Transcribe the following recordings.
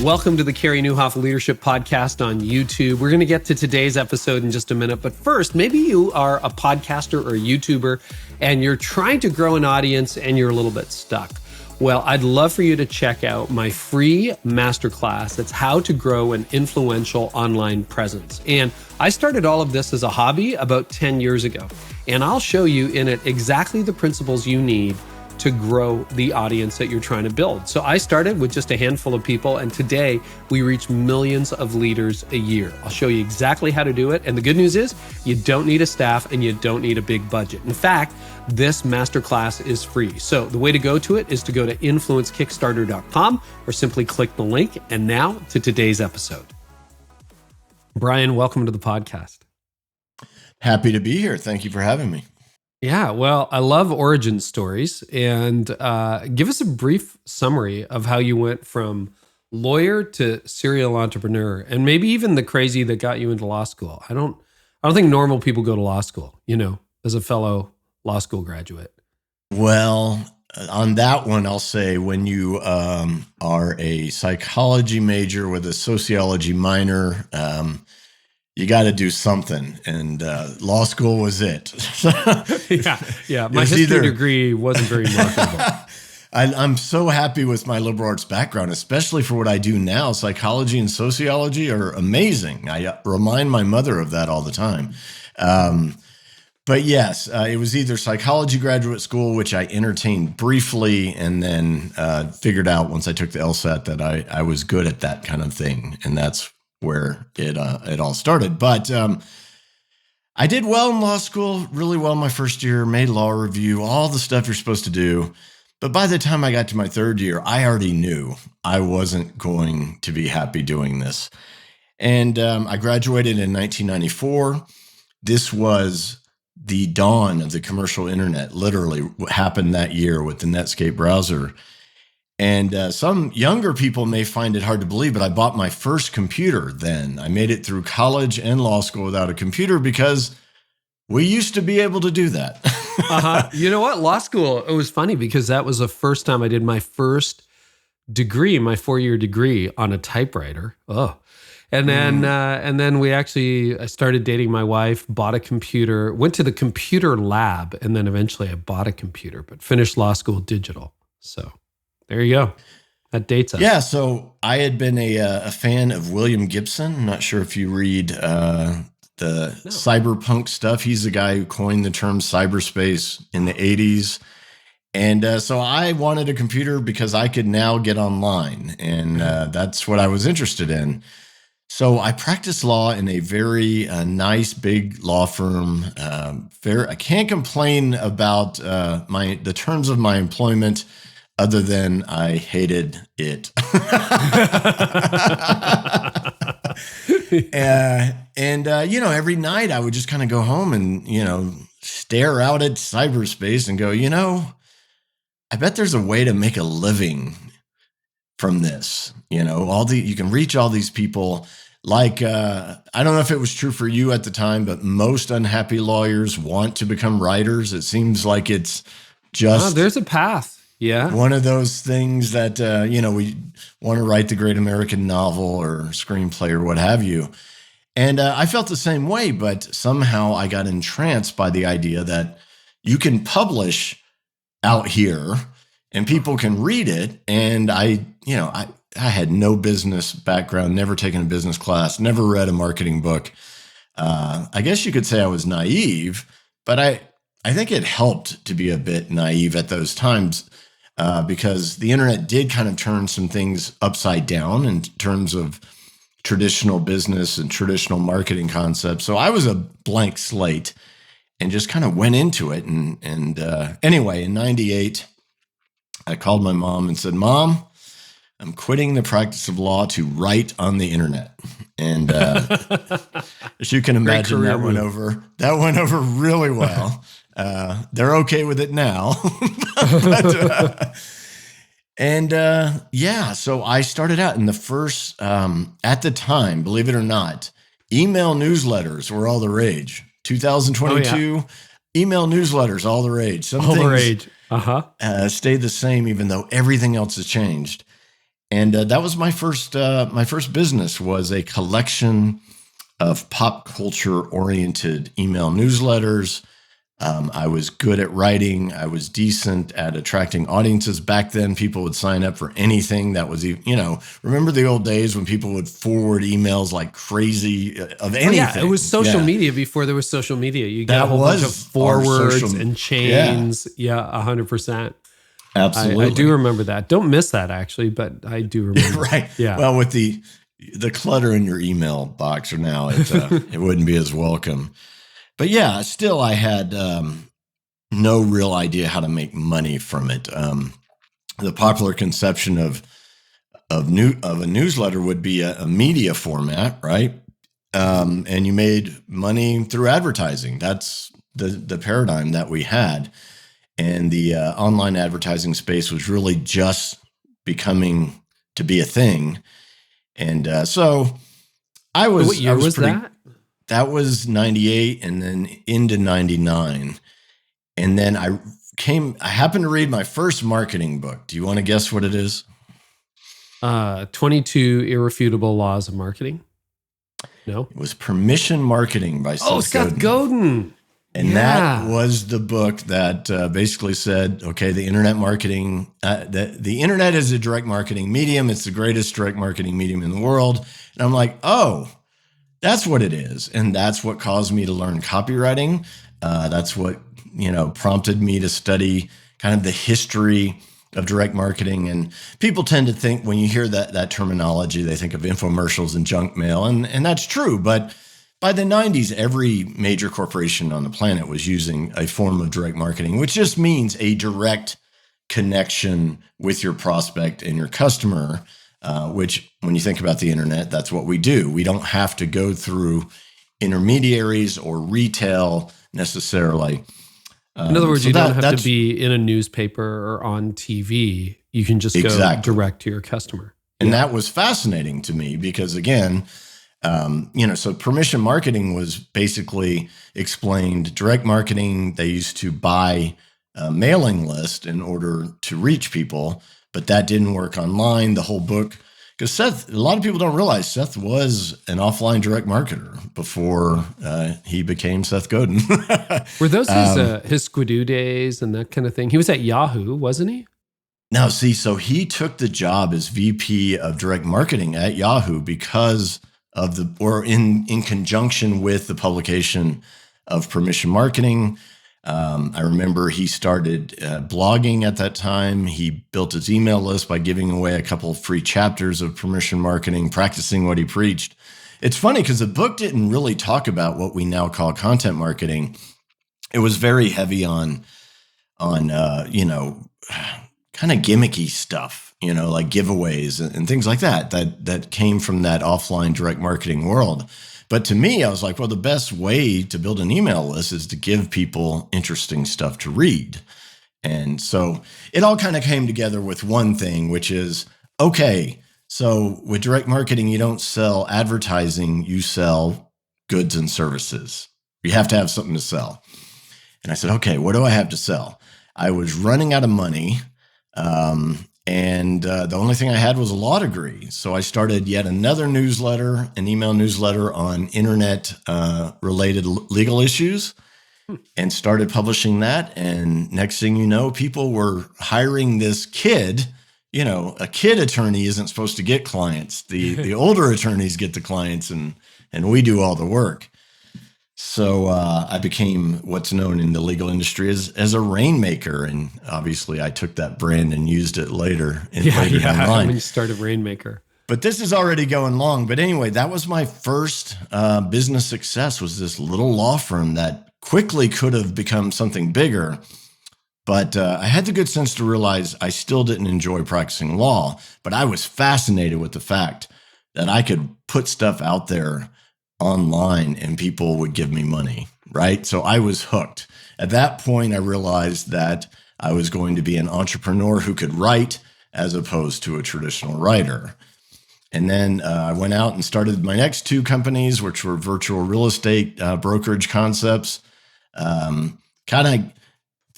Welcome to the Carey Nieuwhof Leadership Podcast on YouTube. We're going to get to today's episode in just a minute. But first, maybe you are a podcaster or a YouTuber and you're trying to grow an audience and you're a little bit stuck. Well, I'd love for you to check out my free masterclass. It's how to grow an influential online presence. And I started all of this as a hobby about 10 years ago. And I'll show you in it exactly the principles you need to grow the audience that you're trying to build. So I started with just a handful of people, and today we reach millions of leaders a year. I'll show you exactly how to do it. And the good news is you don't need a staff and you don't need a big budget. In fact, this masterclass is free. So the way to go to it is to go to influencekickstarter.com or simply click the link. And now to today's episode. Brian, welcome to the podcast. Happy to be here. Thank you for having me. Yeah, well, I love origin stories, and give us a brief summary of how you went from lawyer to serial entrepreneur, and maybe even the crazy that got you into law school. I don't think normal people go to law school, as a fellow law school graduate. Well, on that one, I'll say when you are a psychology major with a sociology minor, you got to do something, and law school was it. Yeah. My history degree wasn't very marketable. I'm so happy with my liberal arts background, especially for what I do now. Psychology and sociology are amazing. I remind my mother of that all the time. But yes, it was either psychology graduate school, which I entertained briefly, and then figured out once I took the LSAT that I was good at that kind of thing, and that's where it all started. But I did well in law school, really well my first year, made law review, all the stuff you're supposed to do. But by the time I got to my third year, I already knew I wasn't going to be happy doing this. And I graduated in 1994. This was the dawn of the commercial internet, literally happened that year with the Netscape browser. And some younger people may find it hard to believe, but I bought my first computer then. I made it through college and law school without a computer because we used to be able to do that. You know what? Law school, it was funny because that was the first time I did my first degree, my 4-year degree on a typewriter. And then I started dating my wife, bought a computer, went to the computer lab, and then eventually I bought a computer, but finished law school digital. So there you go. That dates us. Yeah, so I had been a fan of William Gibson. I'm not sure if you read the cyberpunk stuff. He's the guy who coined the term cyberspace in the 80s. And so I wanted a computer because I could now get online, and that's what I was interested in. So I practiced law in a very nice, big law firm. I can't complain about the terms of my employment, other than I hated it. Every night I would just kind of go home and, stare out at cyberspace and go, I bet there's a way to make a living from this. You can reach all these people. Like, I don't know if it was true for you at the time, but most unhappy lawyers want to become writers. It seems like it's just... there's a path. Yeah. One of those things that, we want to write the great American novel or screenplay or what have you. And I felt the same way, but somehow I got entranced by the idea that you can publish out here and people can read it. And I had no business background, never taken a business class, never read a marketing book. I guess you could say I was naive, but I think it helped to be a bit naive at those times. Because the internet did kind of turn some things upside down in terms of traditional business and traditional marketing concepts. So I was a blank slate and just kind of went into it. And anyway, in 98, I called my mom and said, "Mom, I'm quitting the practice of law to write on the internet." And as you can imagine, that went over really well. They're okay with it now. So I started out in the first, at the time, believe it or not, email newsletters were all the rage. 2022, email newsletters, all the rage. Some all things the rage. stayed the same, even though everything else has changed. And that was my first business, was a collection of pop culture oriented email newsletters. I was good at writing. I was decent at attracting audiences. Back then, people would sign up for anything that was, remember the old days when people would forward emails like crazy of anything? Yeah, it was social media before there was social media. You get a whole bunch of forwards and chains. Yeah, 100%. Absolutely. I do remember that. Don't miss that, actually, but I do remember. Right. Yeah. Well, with the clutter in your email box now, it wouldn't be as welcome. But yeah, still I had no real idea how to make money from it. The popular conception of a newsletter would be a media format, right? And you made money through advertising. That's the paradigm that we had. And the online advertising space was really just becoming to be a thing. And so I was. What year was that? That was 98 and then into 99. And then I happened to read my first marketing book. Do you want to guess what it is? 22 Irrefutable Laws of Marketing. No? It was Permission Marketing by Seth Godin. Seth Godin. And that was the book that basically said, okay, the internet marketing, the internet is a direct marketing medium. It's the greatest direct marketing medium in the world. And I'm like, oh, that's what it is. And that's what caused me to learn copywriting. That's what, prompted me to study kind of the history of direct marketing. And people tend to think, when you hear that terminology, they think of infomercials and junk mail. And that's true. But by the 90s, every major corporation on the planet was using a form of direct marketing, which just means a direct connection with your prospect and your customer, which when you think about the internet, that's what we do. We don't have to go through intermediaries or retail necessarily. In other words, you don't have to be in a newspaper or on TV. You can just go direct to your customer. And that was fascinating to me because, again, so permission marketing was basically explained direct marketing. They used to buy a mailing list in order to reach people, but that didn't work online. The whole book, because a lot of people don't realize Seth was an offline direct marketer before he became Seth Godin. Were those his Squidoo days and that kind of thing? He was at Yahoo, wasn't he? No, so he took the job as VP of direct marketing at Yahoo because of in conjunction with the publication of Permission Marketing. I remember he started blogging at that time. He built his email list by giving away a couple of free chapters of Permission Marketing, practicing what he preached. It's funny because the book didn't really talk about what we now call content marketing. It was very heavy on kind of gimmicky stuff, like giveaways and things like that came from that offline direct marketing world. But to me, I was like, well, the best way to build an email list is to give people interesting stuff to read. And so it all kind of came together with one thing, which is, okay, so with direct marketing, you don't sell advertising, you sell goods and services. You have to have something to sell. And I said, okay, what do I have to sell? I was running out of money. And the only thing I had was a law degree. So I started yet another newsletter, an email newsletter on internet related legal issues, and started publishing that. And next thing you know, people were hiring this kid. A kid attorney isn't supposed to get clients. The older attorneys get the clients, and we do all the work. So I became what's known in the legal industry as a rainmaker. And obviously I took that brand and used it later down the line. When you started Rainmaker. But this is already going long. But anyway, that was my first business success, was this little law firm that quickly could have become something bigger. But I had the good sense to realize I still didn't enjoy practicing law, but I was fascinated with the fact that I could put stuff out there online and people would give me money, right? So I was hooked. At that point, I realized that I was going to be an entrepreneur who could write as opposed to a traditional writer. And then I went out and started my next two companies, which were virtual real estate brokerage concepts. Kind of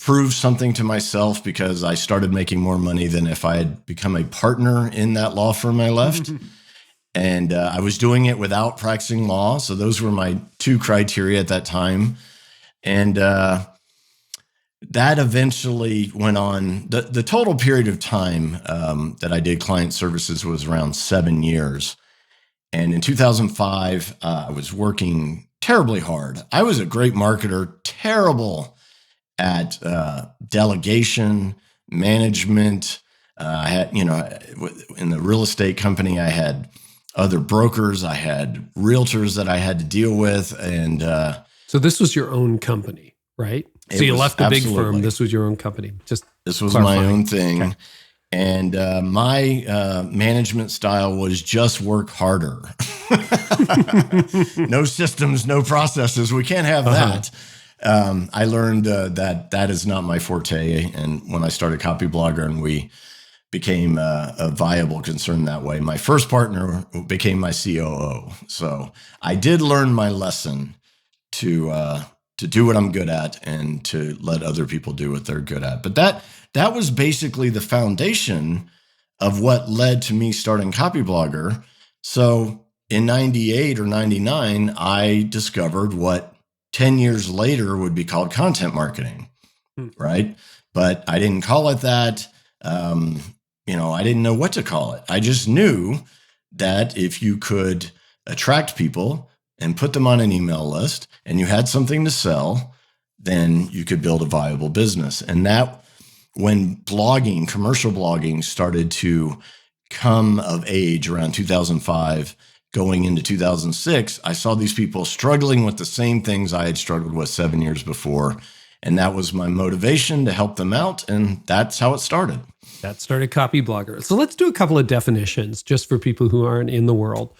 prove something to myself because I started making more money than if I had become a partner in that law firm I left. And I was doing it without practicing law. So those were my two criteria at that time. And that eventually went on. The total period of time that I did client services was around 7 years. And in 2005, I was working terribly hard. I was a great marketer, terrible at delegation, management. I had, in the real estate company, I had other brokers, I had realtors that I had to deal with. And so this was your own company, right? So you left the big firm. This was your own company. This was my own thing. Okay. And my management style was just work harder. No systems, no processes. We can't have that. I learned that is not my forte. And when I started Copyblogger and we became a viable concern that way, my first partner became my COO. So I did learn my lesson to do what I'm good at and to let other people do what they're good at. But that was basically the foundation of what led to me starting Copyblogger. So in 98 or 99, I discovered what 10 years later would be called content marketing, right? But I didn't call it that. I didn't know what to call it. I just knew that if you could attract people and put them on an email list and you had something to sell, then you could build a viable business. And that, when blogging, commercial blogging started to come of age around 2005, going into 2006, I saw these people struggling with the same things I had struggled with 7 years before. And that was my motivation to help them out. And that's how it started. That started Copyblogger. So let's do a couple of definitions just for people who aren't in the world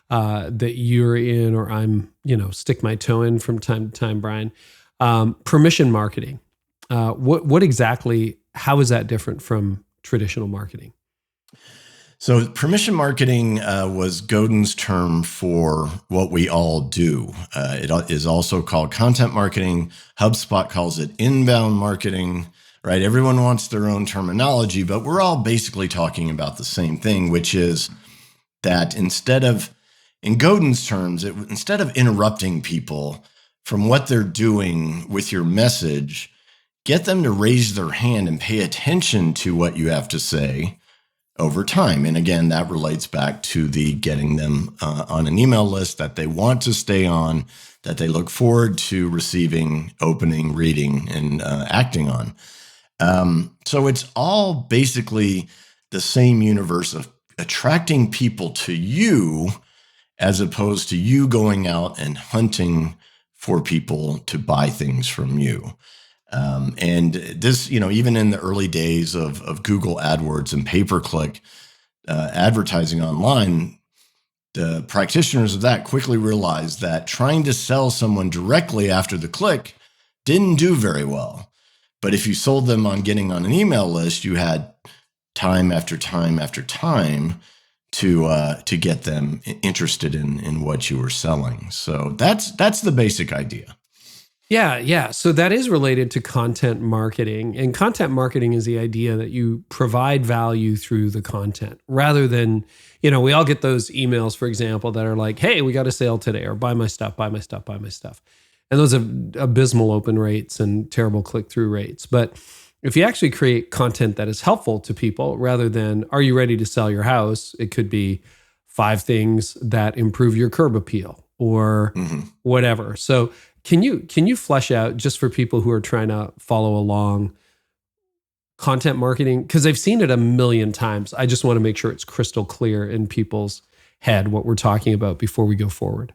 that you're in, or I'm, stick my toe in from time to time, Brian. Permission marketing. What exactly, how is that different from traditional marketing? So permission marketing was Godin's term for what we all do. It is also called content marketing. HubSpot calls it inbound marketing, right? Everyone wants their own terminology, but we're all basically talking about the same thing, which is that in Godin's terms, instead of interrupting people from what they're doing with your message, get them to raise their hand and pay attention to what you have to say over time. And again, that relates back to the getting them on an email list that they want to stay on, that they look forward to receiving, opening, reading, and acting on. So it's all basically the same universe of attracting people to you as opposed to you going out and hunting for people to buy things from you. And this, even in the early days of Google AdWords and pay-per-click advertising online, the practitioners of that quickly realized that trying to sell someone directly after the click didn't do very well. But if you sold them on getting on an email list, you had time after time after time to get them interested in what you were selling. So that's the basic idea. Yeah. So that is related to content marketing. And content marketing is the idea that you provide value through the content rather than, we all get those emails, for example, that are like, hey, we got a sale today, or buy my stuff, buy my stuff, buy my stuff. And those have abysmal open rates and terrible click-through rates. But if you actually create content that is helpful to people rather than, are you ready to sell your house? It could be 5 things that improve your curb appeal or whatever. So Can you flesh out, just for people who are trying to follow along, content marketing? Because I've seen it a million times. I just want to make sure it's crystal clear in people's head what we're talking about before we go forward.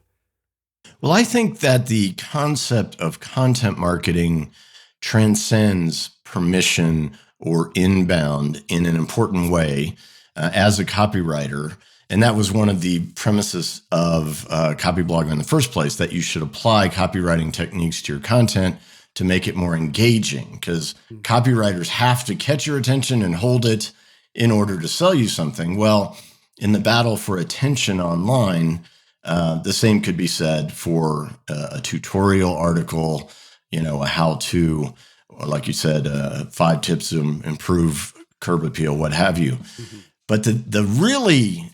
Well, I think that the concept of content marketing transcends permission or inbound in an important way as a copywriter. And that was one of the premises of Copyblogger in the first place, that you should apply copywriting techniques to your content to make it more engaging, because copywriters have to catch your attention and hold it in order to sell you something. Well, in the battle for attention online, the same could be said for a tutorial article, a how-to, or like you said, 5 tips to improve curb appeal, what have you. Mm-hmm. But the really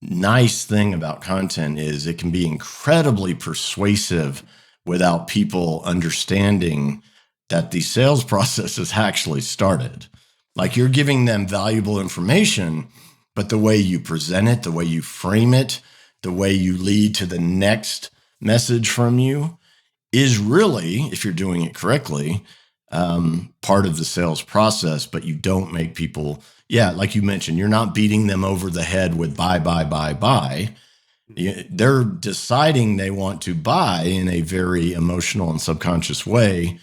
nice thing about content is it can be incredibly persuasive without people understanding that the sales process has actually started. Like, you're giving them valuable information, but the way you present it, the way you frame it, the way you lead to the next message from you is really, if you're doing it correctly, part of the sales process. But you don't make people, like you mentioned, you're not beating them over the head with buy, buy, buy, buy. They're deciding they want to buy in a very emotional and subconscious way,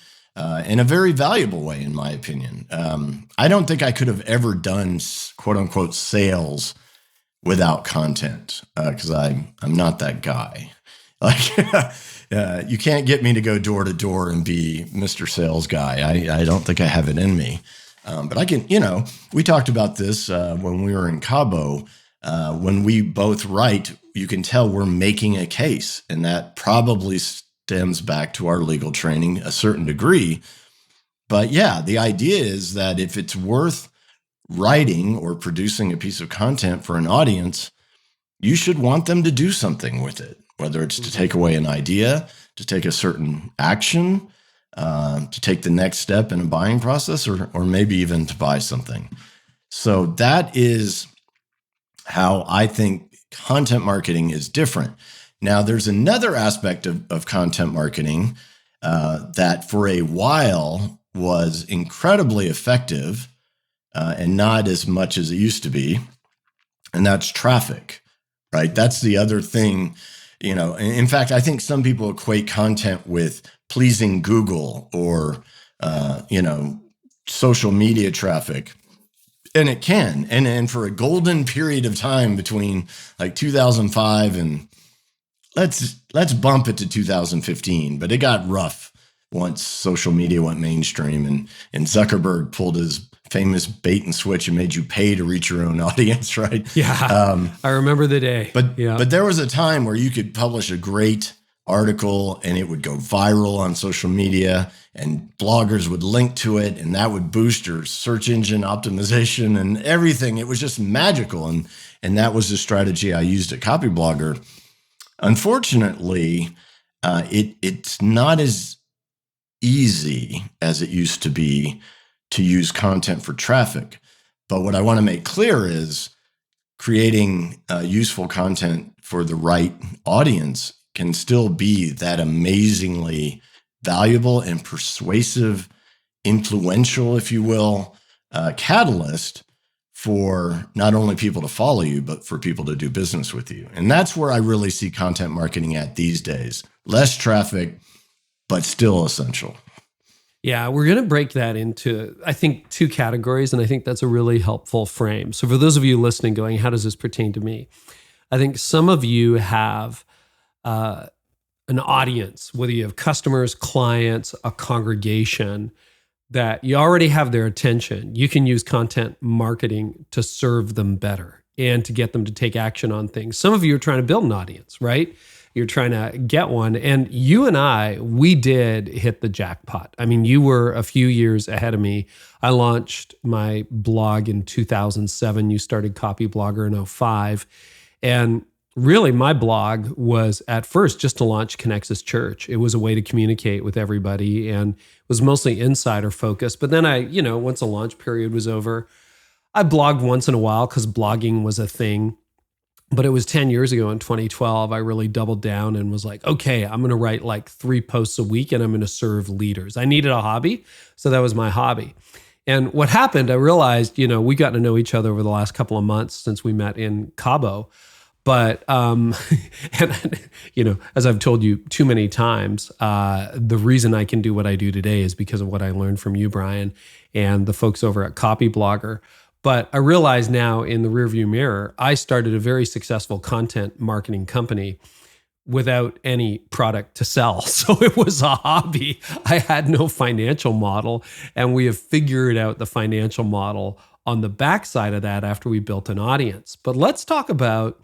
in a very valuable way, in my opinion. I don't think I could have ever done quote unquote sales without content, because I'm not that guy. Like, you can't get me to go door to door and be Mr. Sales Guy. I don't think I have it in me. But I can, we talked about this when we were in Cabo. When we both write, you can tell we're making a case, and that probably stems back to our legal training a certain degree. But yeah, the idea is that if it's worth writing or producing a piece of content for an audience, you should want them to do something with it, whether it's to take away an idea, to take a certain action, to take the next step in a buying process, or maybe even to buy something. So that is how I think content marketing is different. Now, there's another aspect of content marketing that for a while was incredibly effective and not as much as it used to be, and that's traffic, right? That's the other thing. In fact, I think some people equate content with pleasing Google or, social media traffic. And it can. And for a golden period of time between like 2005 and let's bump it to 2015, but it got rough once social media went mainstream and Zuckerberg pulled his famous bait and switch and made you pay to reach your own audience, right? Yeah, I remember the day. But there was a time where you could publish a great article and it would go viral on social media and bloggers would link to it, and that would boost your search engine optimization and everything. It was just magical. And that was the strategy I used at Copyblogger. Unfortunately, it's not as easy as it used to be to use content for traffic. But what I want to make clear is creating useful content for the right audience can still be that amazingly valuable and persuasive, influential, if you will, catalyst for not only people to follow you, but for people to do business with you. And that's where I really see content marketing at these days. Less traffic, but still essential. Yeah, we're going to break that into, I think, 2 categories, and I think that's a really helpful frame. So for those of you listening going, how does this pertain to me? I think some of you have an audience, whether you have customers, clients, a congregation, that you already have their attention. You can use content marketing to serve them better and to get them to take action on things. Some of you are trying to build an audience, right? You're trying to get one. And you and I, we did hit the jackpot. I mean, you were a few years ahead of me. I launched my blog in 2007. You started Copyblogger in 2005. And really, my blog was at first just to launch Connexus Church. It was a way to communicate with everybody and it was mostly insider focused. But then once the launch period was over, I blogged once in a while because blogging was a thing. But it was 10 years ago in 2012, I really doubled down and was like, okay, I'm going to write like 3 posts a week and I'm going to serve leaders. I needed a hobby. So that was my hobby. And what happened, I realized, we got to know each other over the last couple of months since we met in Cabo. But, as I've told you too many times, the reason I can do what I do today is because of what I learned from you, Brian, and the folks over at Copyblogger. But I realize now in the rearview mirror, I started a very successful content marketing company without any product to sell. So it was a hobby. I had no financial model, and we have figured out the financial model on the backside of that after we built an audience. But let's talk about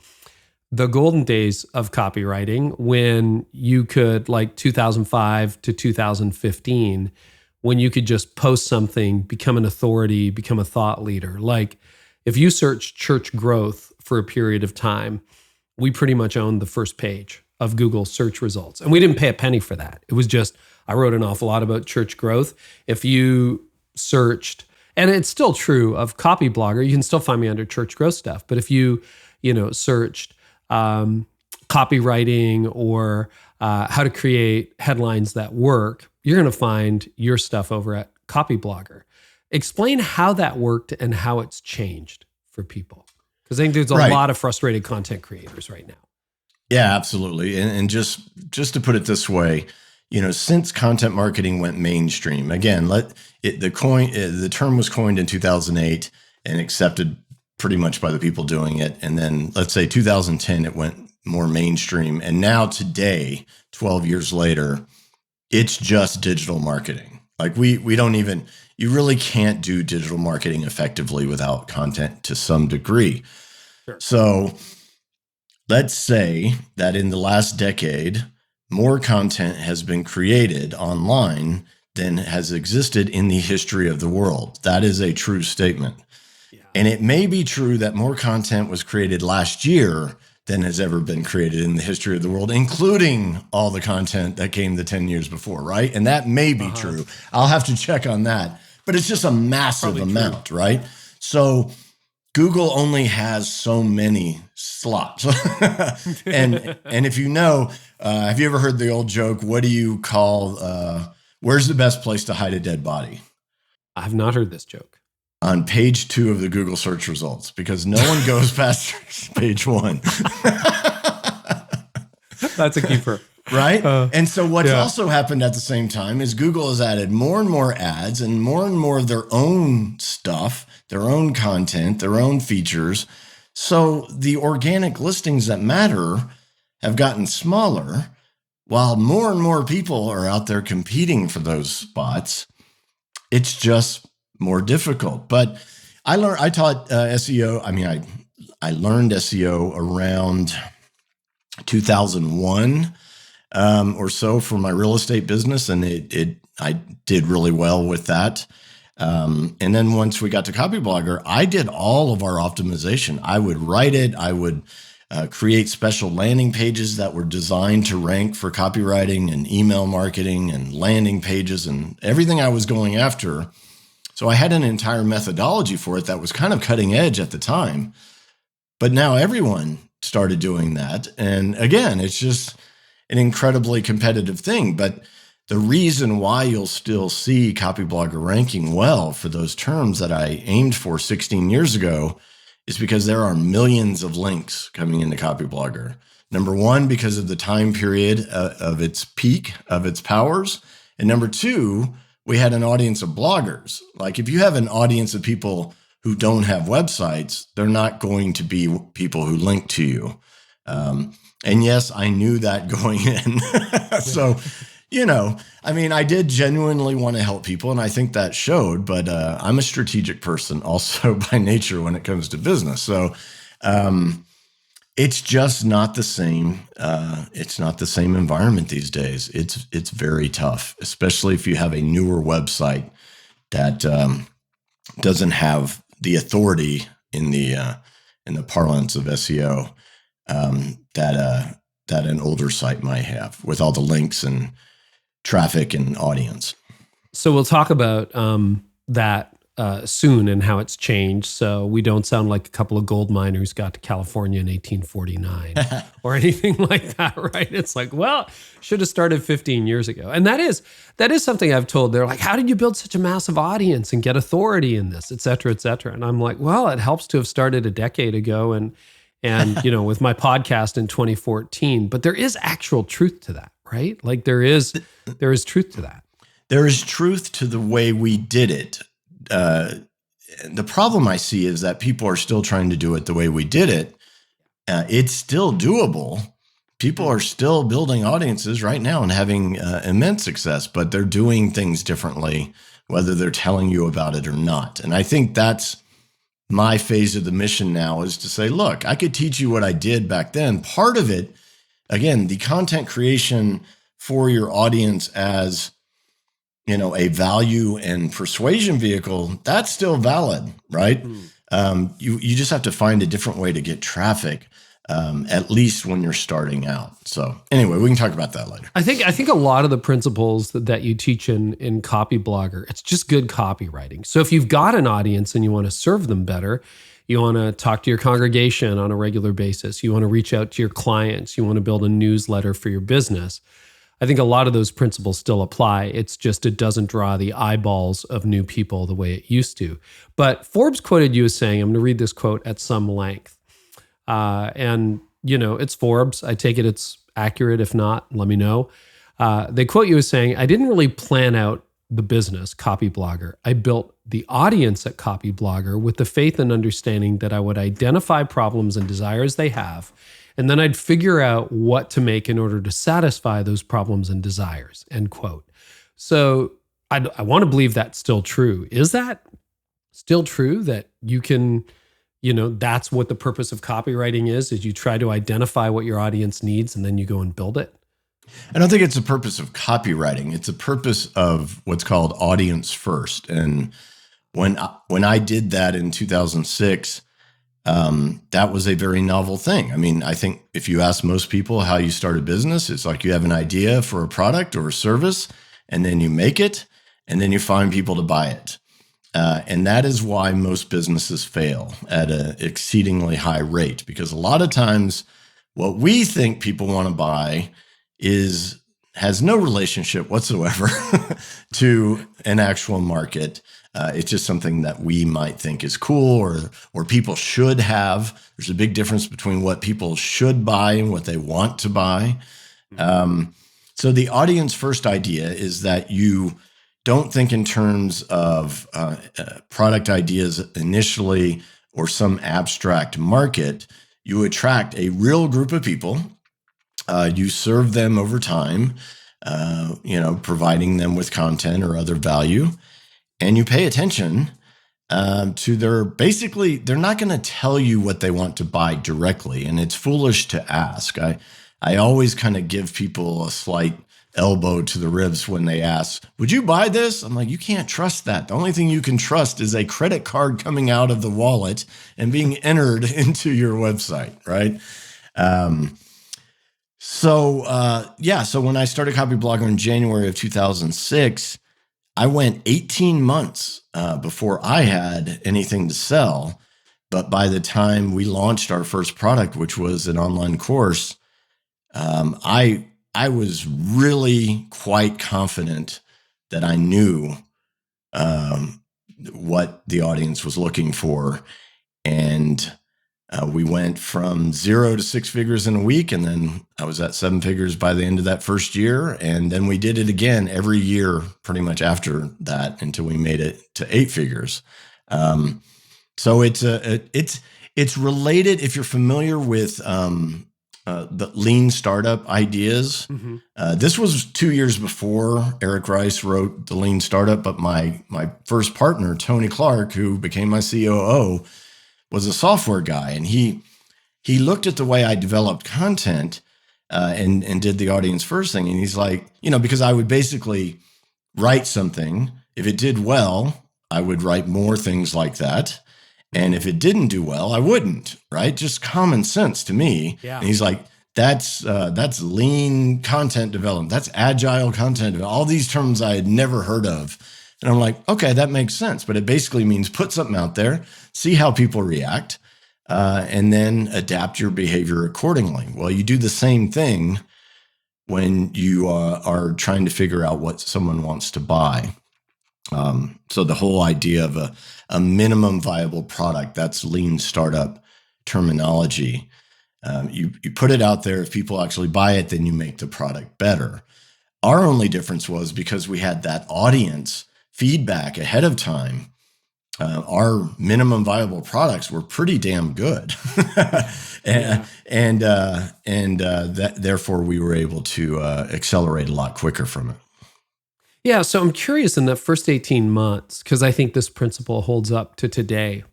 the golden days of copywriting when you could, like 2005 to 2015, when you could just post something, become an authority, become a thought leader. Like if you search church growth for a period of time, we pretty much owned the first page of Google search results. And we didn't pay a penny for that. It was just, I wrote an awful lot about church growth. If you searched, and it's still true of Copyblogger, you can still find me under church growth stuff. But if you searched copywriting or how to create headlines that work, you're going to find your stuff over at Copyblogger. Explain how that worked and how it's changed for people. Because I think there's a lot of frustrated content creators right now. Yeah, absolutely. And just to put it this way, since content marketing went mainstream, again, the term was coined in 2008 and accepted pretty much by the people doing it. And then let's say 2010, it went more mainstream. And now today, 12 years later, it's just digital marketing. Like we don't even, you really can't do digital marketing effectively without content to some degree. Sure. So let's say that in the last decade, more content has been created online than has existed in the history of the world. That is a true statement. Yeah. And it may be true that more content was created last year than has ever been created in the history of the world, including all the content that came the 10 years before, right? And that may be true. I'll have to check on that. But it's just a massive amount, right? So Google only has so many slots. and if you know, have you ever heard the old joke, what do you call, where's the best place to hide a dead body? I have not heard this joke. On page 2 of the Google search results, because no one goes past page 1. That's a keeper. Right? And so what's also happened at the same time is Google has added more and more ads and more of their own stuff, their own content, their own features. So the organic listings that matter have gotten smaller, while more and more people are out there competing for those spots. It's just more difficult. But I taught SEO. I mean, I learned SEO around 2001 or so for my real estate business, and I did really well with that. And then once we got to Copyblogger, I did all of our optimization. I would write it. I would create special landing pages that were designed to rank for copywriting and email marketing and landing pages and everything I was going after. So I had an entire methodology for it that was kind of cutting edge at the time. But now everyone started doing that. And again, it's just an incredibly competitive thing. But the reason why you'll still see Copyblogger ranking well for those terms that I aimed for 16 years ago is because there are millions of links coming into Copyblogger. Number one, because of the time period of its peak, of its powers. And number two, we had an audience of bloggers. Like if you have an audience of people who don't have websites, they're not going to be people who link to you. And yes, I knew that going in. So, I mean, I did genuinely want to help people, and I think that showed, but I'm a strategic person also by nature when it comes to business. So it's just not the same. It's not the same environment these days. It's very tough, especially if you have a newer website that doesn't have the authority in the parlance of SEO that an older site might have, with all the links and traffic and audience. So we'll talk about that soon and how it's changed. So we don't sound like a couple of gold miners got to California in 1849 or anything like that, right? It's like, well, should have started 15 years ago. And that is something I've told. They're like, how did you build such a massive audience and get authority in this, et cetera, et cetera? And I'm like, well, it helps to have started a decade ago and with my podcast in 2014. But there is actual truth to that, right? Like there is truth to that. There is truth to the way we did it. The problem I see is that people are still trying to do it the way we did it. It's still doable. People are still building audiences right now and having immense success, but they're doing things differently, whether they're telling you about it or not. And I think that's my phase of the mission now, is to say, look, I could teach you what I did back then. Part of it, again, the content creation for your audience as a value and persuasion vehicle, that's still valid, right? You just have to find a different way to get traffic, at least when you're starting out. So anyway, we can talk about that later. I think a lot of the principles that you teach in Copyblogger, it's just good copywriting. So if you've got an audience and you want to serve them better, you want to talk to your congregation on a regular basis, you want to reach out to your clients, you want to build a newsletter for your business, I think a lot of those principles still apply. It's just it doesn't draw the eyeballs of new people the way it used to. But Forbes quoted you as saying, I'm going to read this quote at some length. It's Forbes. I take it it's accurate. If not, let me know. They quote you as saying, I didn't really plan out the business, Copyblogger. I built the audience at Copyblogger with the faith and understanding that I would identify problems and desires they have, and then I'd figure out what to make in order to satisfy those problems and desires, end quote. So I want to believe that's still true. Is that still true that you can... that's what the purpose of copywriting is you try to identify what your audience needs and then you go and build it? I don't think it's the purpose of copywriting. It's a purpose of what's called audience first. And when I did that in 2006, that was a very novel thing. I mean, I think if you ask most people how you start a business, it's like you have an idea for a product or a service, and then you make it, and then you find people to buy it. And that is why most businesses fail at an exceedingly high rate, because a lot of times what we think people want to buy has no relationship whatsoever to an actual market. It's just something that we might think is cool or people should have. There's a big difference between what people should buy and what they want to buy. So the audience first idea is that you don't think in terms of product ideas initially or some abstract market. You attract a real group of people. You serve them over time, providing them with content or other value. And you pay attention to they're not going to tell you what they want to buy directly. And it's foolish to ask. I always kind of give people a slight elbow to the ribs when they ask, would you buy this? I'm like, you can't trust that. The only thing you can trust is a credit card coming out of the wallet and being entered into your website, right? So when I started Copyblogger in January of 2006, I went 18 months before I had anything to sell. But by the time we launched our first product, which was an online course, I was really quite confident that I knew what the audience was looking for. And we went from 0 to 6 figures in a week. And then I was at 7 figures by the end of that first year. And then we did it again every year pretty much after that until we made it to 8 figures. So it's related. If you're familiar with the lean startup ideas. Mm-hmm. This was 2 years before Eric Rice wrote The Lean Startup, but my first partner, Tony Clark, who became my COO, was a software guy. And he looked at the way I developed content and did the audience first thing. And he's like, because I would basically write something. If it did well, I would write more things like that. And if it didn't do well, I wouldn't, right? Just common sense to me. Yeah. And he's like, that's lean content development. That's agile content development. All these terms I had never heard of. And I'm like, okay, that makes sense. But it basically means put something out there, see how people react, and then adapt your behavior accordingly. Well, you do the same thing when you are trying to figure out what someone wants to buy. So the whole idea of a minimum viable product, that's lean startup terminology. You put it out there. If people actually buy it, then you make the product better. Our only difference was because we had that audience feedback ahead of time. Our minimum viable products were pretty damn good. and therefore we were able to accelerate a lot quicker from it. Yeah, so I'm curious in the first 18 months, because I think this principle holds up to today.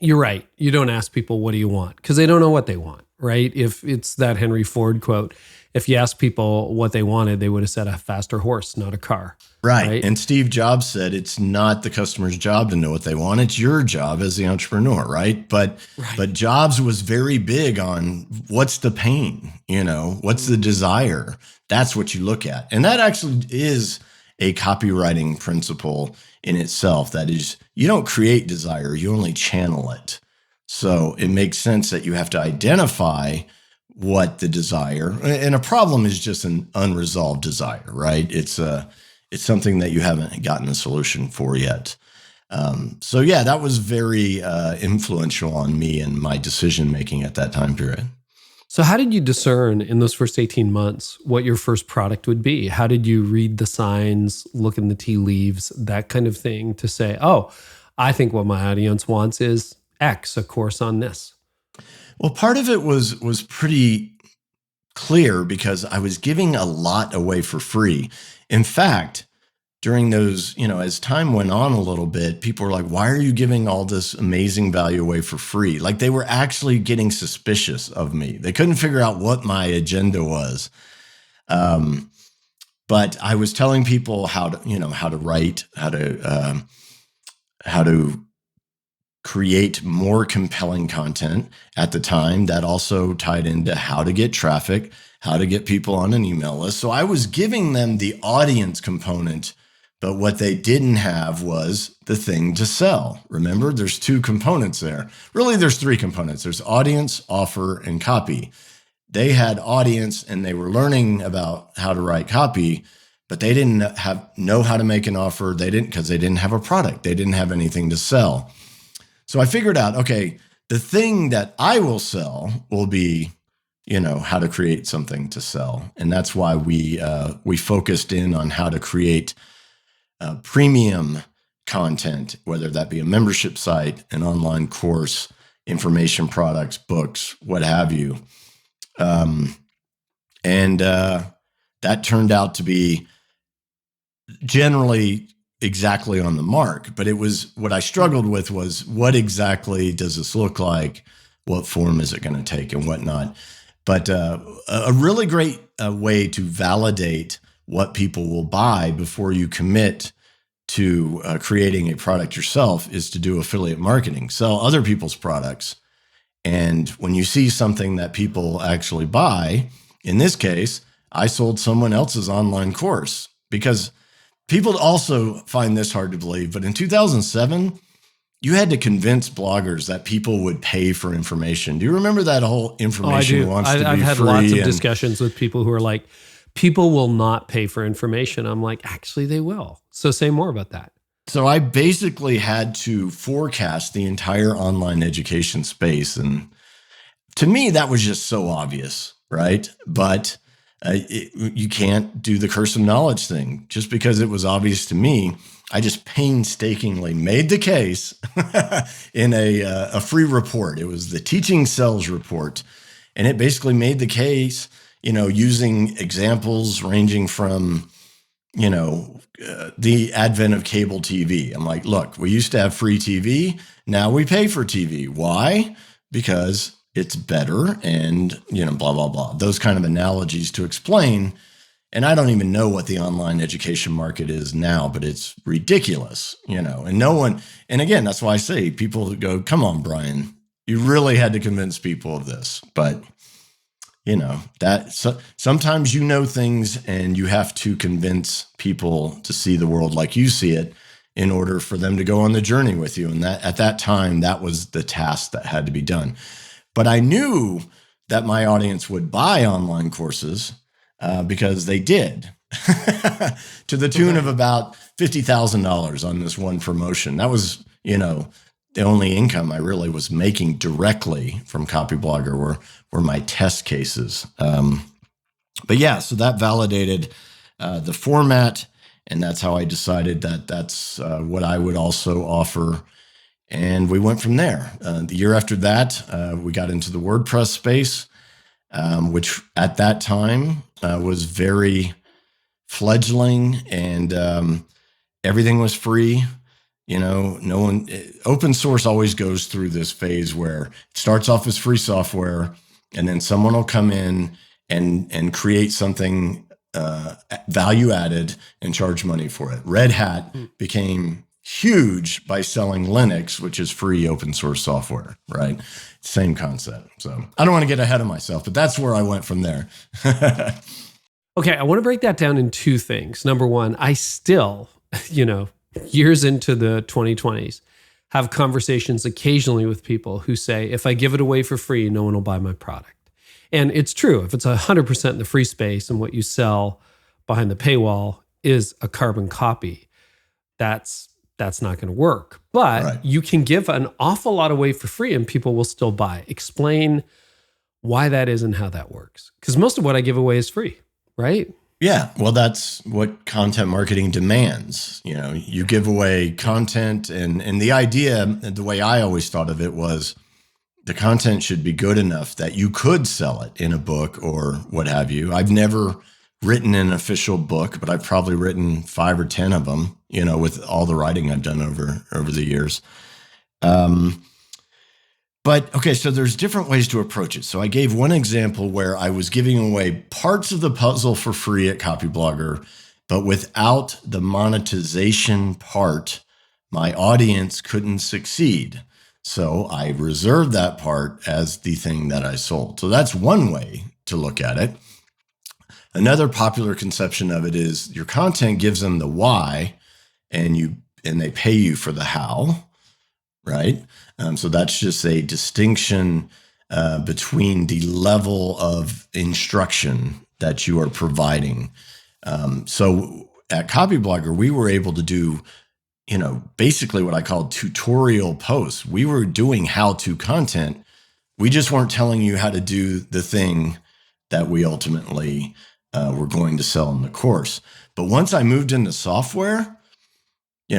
You're right. You don't ask people, what do you want? Because they don't know what they want, right? If it's that Henry Ford quote, if you ask people what they wanted, they would have said a faster horse, not a car. Right. And Steve Jobs said it's not the customer's job to know what they want. It's your job as the entrepreneur, right? But Jobs was very big on what's the pain, what's the desire? That's what you look at. And that actually is a copywriting principle in itself. That is, you don't create desire, you only channel it. So it makes sense that you have to identify what the desire, and a problem is just an unresolved desire, right? It's something that you haven't gotten a solution for yet. So yeah, that was very influential on me and my decision-making at that time period. So how did you discern in those first 18 months what your first product would be? How did you read the signs, look in the tea leaves, that kind of thing to say, oh, I think what my audience wants is X, a course on this? Well, part of it was pretty clear because I was giving a lot away for free. In fact, during those, as time went on a little bit, people were like, why are you giving all this amazing value away for free? Like they were actually getting suspicious of me. They couldn't figure out what my agenda was. But I was telling people how to write, how to create more compelling content at the time. That also tied into how to get traffic, how to get people on an email list. So I was giving them the audience component, but what they didn't have was the thing to sell. Remember, there's two components there. Really, there's three components. There's audience, offer, and copy. They had audience and they were learning about how to write copy, but they didn't know how to make an offer. Because they didn't have a product. They didn't have anything to sell. So I figured out, okay, the thing that I will sell will be, how to create something to sell. And that's why we focused in on how to create premium content, whether that be a membership site, an online course, information products, books, what have you. And that turned out to be generally exactly on the mark. But it was what I struggled with was what exactly does this look like? What form is it going to take and whatnot? But a really great way to validate what people will buy before you commit to creating a product yourself is to do affiliate marketing, sell other people's products. And when you see something that people actually buy, in this case, I sold someone else's online course because people also find this hard to believe. But in 2007, you had to convince bloggers that people would pay for information. Do you remember that whole information wants to be free? I've had lots of discussions with people who are like, people will not pay for information. I'm like, actually, they will. So say more about that. So I basically had to forecast the entire online education space. And to me, that was just so obvious, right? But you can't do the curse of knowledge thing. Just because it was obvious to me, I just painstakingly made the case in a free report. It was the Teaching Sells report. And it basically made the case, using examples ranging from, the advent of cable TV. I'm like, look, we used to have free TV. Now we pay for TV. Why? Because it's better and, blah, blah, blah. Those kind of analogies to explain. And I don't even know what the online education market is now, but it's ridiculous, and no one, and again, that's why I say people go, come on, Brian, you really had to convince people of this. But sometimes things and you have to convince people to see the world like you see it in order for them to go on the journey with you. And that at that time, that was the task that had to be done. But I knew that my audience would buy online courses because they did to the tune of about $50,000 on this one promotion. That was, the only income I really was making directly from Copyblogger were my test cases. But yeah, so that validated the format, and that's how I decided that that's what I would also offer. And we went from there. The year after that, we got into the WordPress space, which at that time was very fledgling, and everything was free. Open source always goes through this phase where it starts off as free software and then someone will come in and create something value added and charge money for it. Red Hat became huge by selling Linux, which is free open source software, right? Same concept. So I don't want to get ahead of myself, but that's where I went from there. Okay, I want to break that down in two things. Number one, I still, years into the 2020s, have conversations occasionally with people who say, if I give it away for free, no one will buy my product. And it's true. If it's 100% in the free space and what you sell behind the paywall is a carbon copy, that's not going to work. But You can give an awful lot away for free and people will still buy. Explain why that is and how that works. Because most of what I give away is free, right? Yeah, well, that's what content marketing demands. You give away content, and the idea, the way I always thought of it was the content should be good enough that you could sell it in a book or what have you. I've never written an official book, but I've probably written 5 or 10 of them, with all the writing I've done over the years. But okay, so there's different ways to approach it. So I gave one example where I was giving away parts of the puzzle for free at Copyblogger, but without the monetization part, my audience couldn't succeed. So I reserved that part as the thing that I sold. So that's one way to look at it. Another popular conception of it is your content gives them the why, and they pay you for the how, right? So that's just a distinction between the level of instruction that you are providing. So at Copyblogger, we were able to do basically what I called tutorial posts. We were doing how-to content. We just weren't telling you how to do the thing that we ultimately were going to sell in the course. But once I moved into software,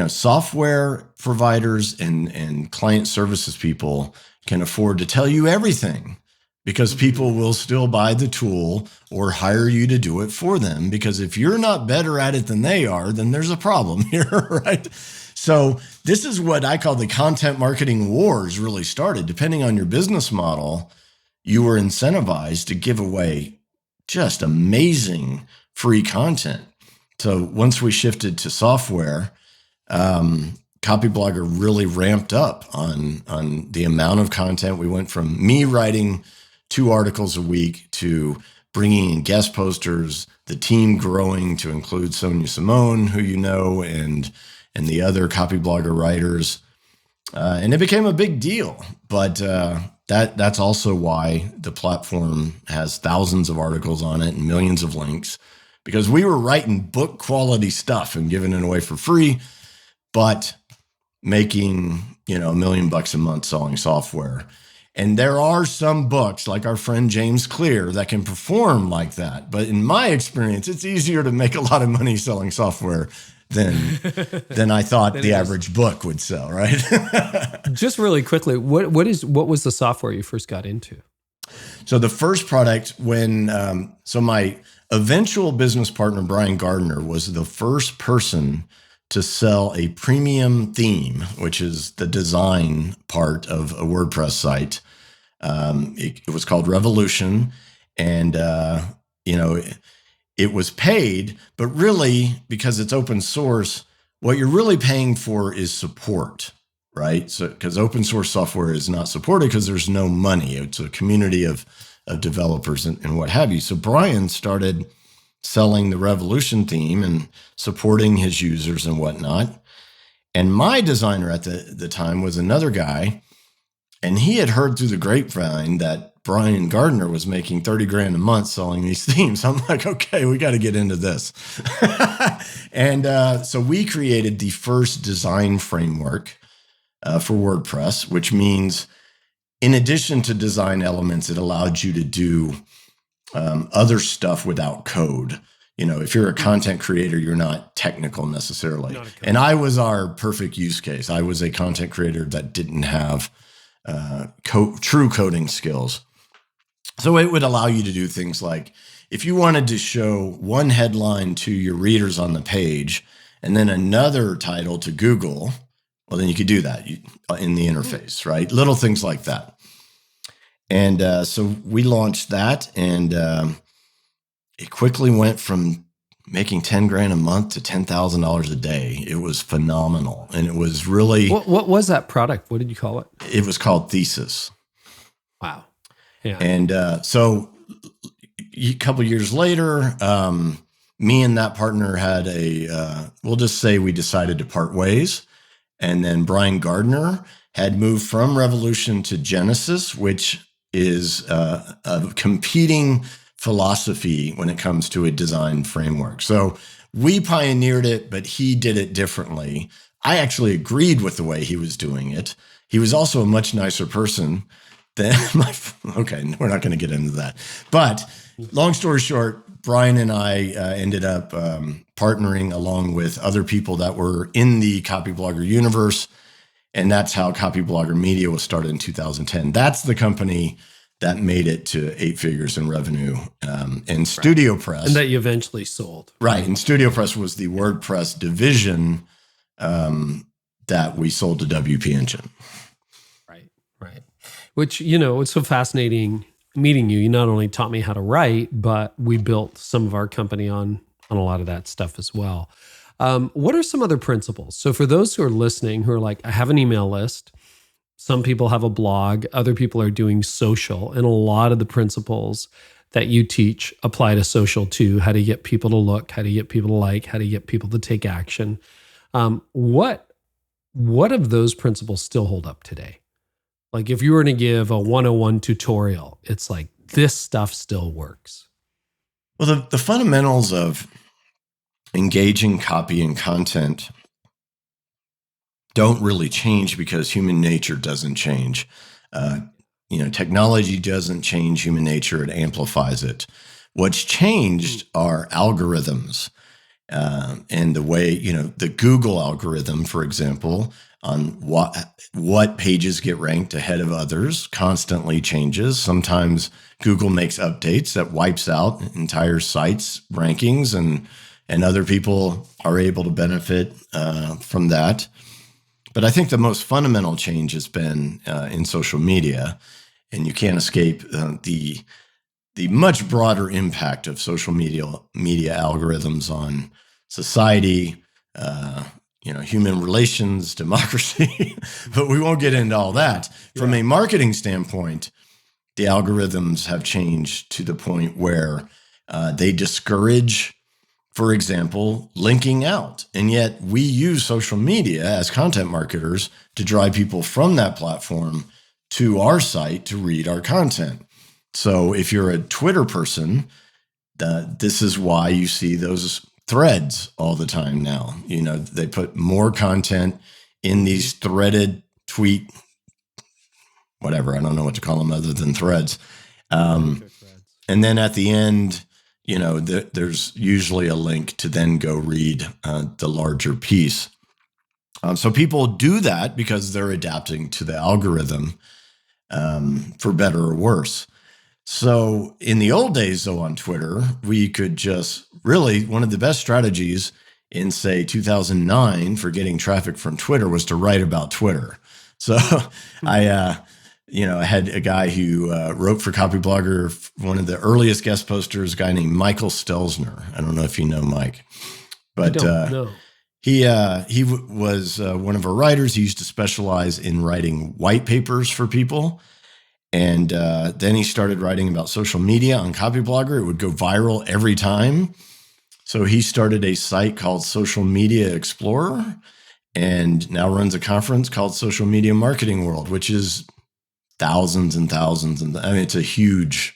software providers and client services people can afford to tell you everything because people will still buy the tool or hire you to do it for them. Because if you're not better at it than they are, then there's a problem here, right? So this is what I call the content marketing wars really started. Depending on your business model, you were incentivized to give away just amazing free content. So once we shifted to software, Copyblogger really ramped up on the amount of content. We went from me writing 2 articles a week to bringing in guest posters, the team growing to include Sonia Simone, who and the other Copyblogger writers. And it became a big deal. But that's also why the platform has thousands of articles on it and millions of links, because we were writing book quality stuff and giving it away for free, but making, $1 million a month selling software. And there are some books like our friend James Clear that can perform like that. But in my experience, it's easier to make a lot of money selling software than I thought the average book would sell, right? Just really quickly, what was the software you first got into? So the first product so my eventual business partner, Brian Gardner, was the first person to sell a premium theme, which is the design part of a WordPress site. It was called Revolution, and it was paid, but really, because it's open source, what you're really paying for is support, right? So, because open source software is not supported because there's no money. It's a community of developers and what have you. So Brian started selling the Revolution theme and supporting his users and whatnot. And my designer at the time was another guy, and he had heard through the grapevine that Brian Gardner was making $30,000 a month selling these themes. I'm like, okay, we got to get into this. And so we created the first design framework for WordPress, which means in addition to design elements, it allowed you to do other stuff without code. If you're a content creator, you're not technical necessarily. And I was our perfect use case. I was a content creator that didn't have true coding skills. So it would allow you to do things like, if you wanted to show one headline to your readers on the page and then another title to Google, well, then you could do that in the interface, right? Little things like that. And so we launched that, and it quickly went from making 10 grand a month to $10,000 a day. It was phenomenal. And it was really... What was that product? What did you call it? It was called Thesis. Wow. Yeah. And so a couple of years later, me and that partner had we'll just say we decided to part ways. And then Brian Gardner had moved from Revolution to Genesis, which is a competing philosophy when it comes to a design framework. So we pioneered it, but he did it differently. I actually agreed with the way he was doing it. He was also a much nicer person than okay, we're not going to get into that. But long story short, Brian and I ended up partnering along with other people that were in the Copyblogger universe. And that's how Copyblogger Media was started in 2010. That's the company that made it to 8 figures in revenue. And Studio Press. And that you eventually sold. Right. And Studio Press was the WordPress division that we sold to WP Engine. Right. Which, it's so fascinating meeting you. You not only taught me how to write, but we built some of our company on a lot of that stuff as well. What are some other principles? So for those who are listening, who are like, I have an email list, some people have a blog, other people are doing social, and a lot of the principles that you teach apply to social too. How to get people to look, how to get people to like, how to get people to take action. What of those principles still hold up today? Like if you were to give a 101 tutorial, it's like this stuff still works. Well, the fundamentals of engaging copy and content don't really change because human nature doesn't change. Technology doesn't change human nature, it amplifies it. What's changed are algorithms and the way, the Google algorithm, for example, on what pages get ranked ahead of others constantly changes. Sometimes Google makes updates that wipes out entire sites' rankings, and other people are able to benefit from that. But I think the most fundamental change has been in social media, and you can't escape the much broader impact of social media algorithms on society, human relations, democracy. But we won't get into all that. From a marketing standpoint, the algorithms have changed to the point where they discourage, for example, linking out. And yet we use social media as content marketers to drive people from that platform to our site to read our content. So if you're a Twitter person, this is why you see those threads all the time now. They put more content in these threaded tweet, whatever, I don't know what to call them other than threads. And then at the end, there's usually a link to then go read the larger piece. So people do that because they're adapting to the algorithm for better or worse. So in the old days, though, on Twitter, we could just really, one of the best strategies in, say, 2009 for getting traffic from Twitter was to write about Twitter. So I had a guy who wrote for Copyblogger, one of the earliest guest posters, a guy named Michael Stelzner. I don't know if you know Mike, but he was one of our writers. He used to specialize in writing white papers for people. And then he started writing about social media on Copyblogger. It would go viral every time. So he started a site called Social Media Explorer and now runs a conference called Social Media Marketing World, which is thousands and thousands. It's a huge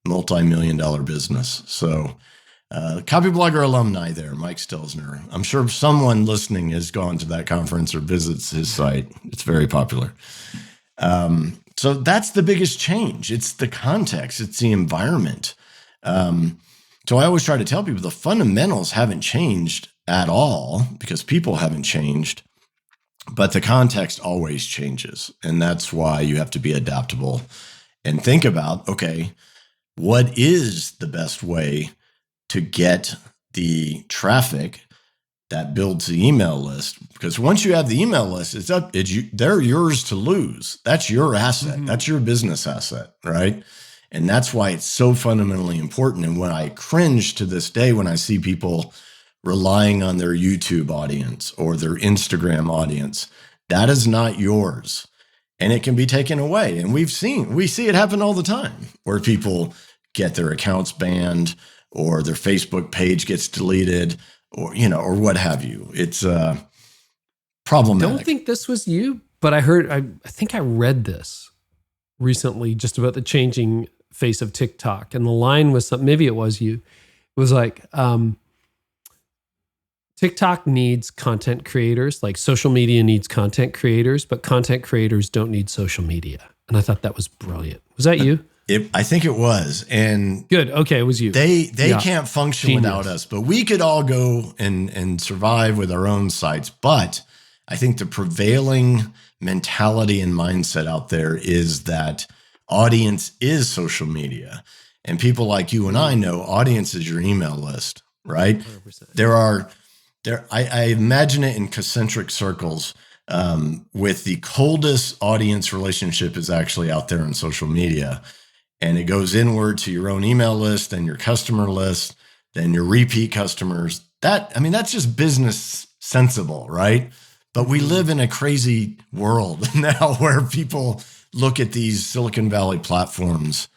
multi-million-dollar business. So Copyblogger alumni there, Mike Stelzner. I'm sure someone listening has gone to that conference or visits his site. It's very popular. So that's the biggest change. It's the context. It's the environment. So I always try to tell people the fundamentals haven't changed at all because people haven't changed, but the context always changes. And that's why you have to be adaptable and think about, okay, what is the best way to get the traffic that builds the email list. Because once you have the email list, they're yours to lose. That's your asset. Mm-hmm. That's your business asset, right? And that's why it's so fundamentally important. And when I cringe to this day when I see people relying on their YouTube audience or their Instagram audience, that is not yours. And it can be taken away. And we see it happen all the time where people get their accounts banned or their Facebook page gets deleted or what have you. It's problematic. I don't think this was you, but I think I read this recently just about the changing face of TikTok. And the line was something, maybe it was you. It was like, TikTok needs content creators, like social media needs content creators, but content creators don't need social media. And I thought that was brilliant. Was that you? I think it was. And good. Okay, it was you. They can't function without us, but we could all go and survive with our own sites. But I think the prevailing mentality and mindset out there is that audience is social media. And people like you and I know audience is your email list, right? 100%. I imagine it in concentric circles, with the coldest audience relationship is actually out there on social media. And it goes inward to your own email list, then your customer list, then your repeat customers. That's just business sensible, right? But we live in a crazy world now where people look at these Silicon Valley platforms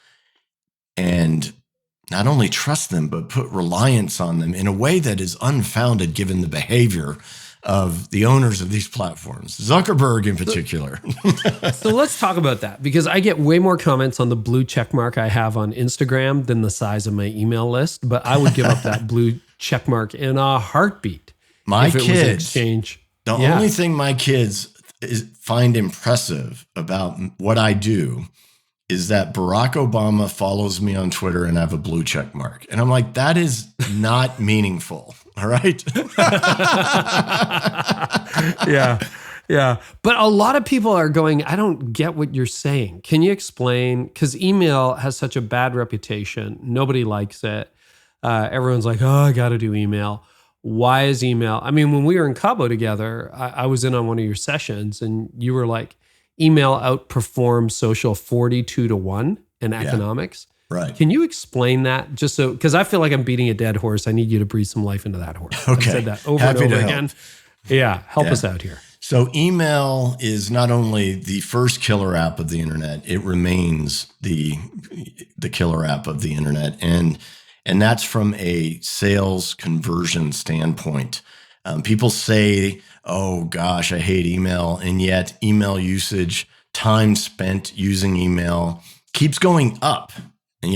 and not only trust them, but put reliance on them in a way that is unfounded given the behavior of the owners of these platforms, Zuckerberg in particular. So let's talk about that, because I get way more comments on the blue check mark I have on Instagram than the size of my email list, but I would give up that blue check mark in a heartbeat. My if it kids, was an exchange. The only thing my kids find impressive about what I do is that Barack Obama follows me on Twitter and I have a blue check mark. And I'm like, that is not meaningful. All right. Yeah. But a lot of people are going, I don't get what you're saying. Can you explain? Because email has such a bad reputation. Nobody likes it. Everyone's like, oh, I got to do email. Why is email? I mean, when we were in Cabo together, I was in on one of your sessions and you were like, email outperforms social 42-1 in economics. Right. Can you explain that just so, because I feel like I'm beating a dead horse. I need you to breathe some life into that horse. Okay. I've said that over and over again. Yeah. Help us out here. So email is not only the first killer app of the internet, it remains the killer app of the internet. And that's from a sales conversion standpoint. People say, oh gosh, I hate email. And yet email usage, time spent using email keeps going up. And,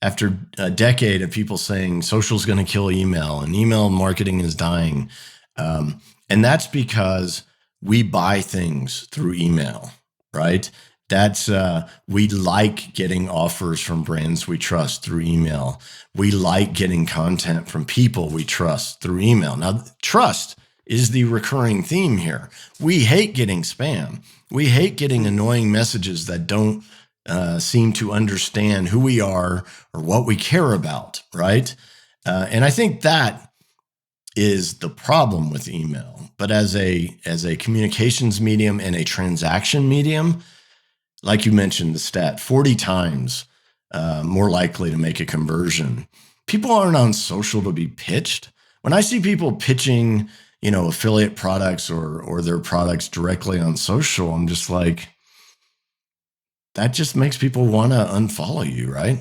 after a decade of people saying social's going to kill email and email marketing is dying. And that's because we buy things through email, right? That's, we like getting offers from brands we trust through email. We like getting content from people we trust through email. Now, trust is the recurring theme here. We hate getting spam. We hate getting annoying messages that don't seem to understand who we are or what we care about, right? And I think that is the problem with email. But as a communications medium and a transaction medium, like you mentioned, the stat, 40 times more likely to make a conversion. People aren't on social to be pitched. When I see people pitching, affiliate products or their products directly on social, I'm just like, that just makes people want to unfollow you, right?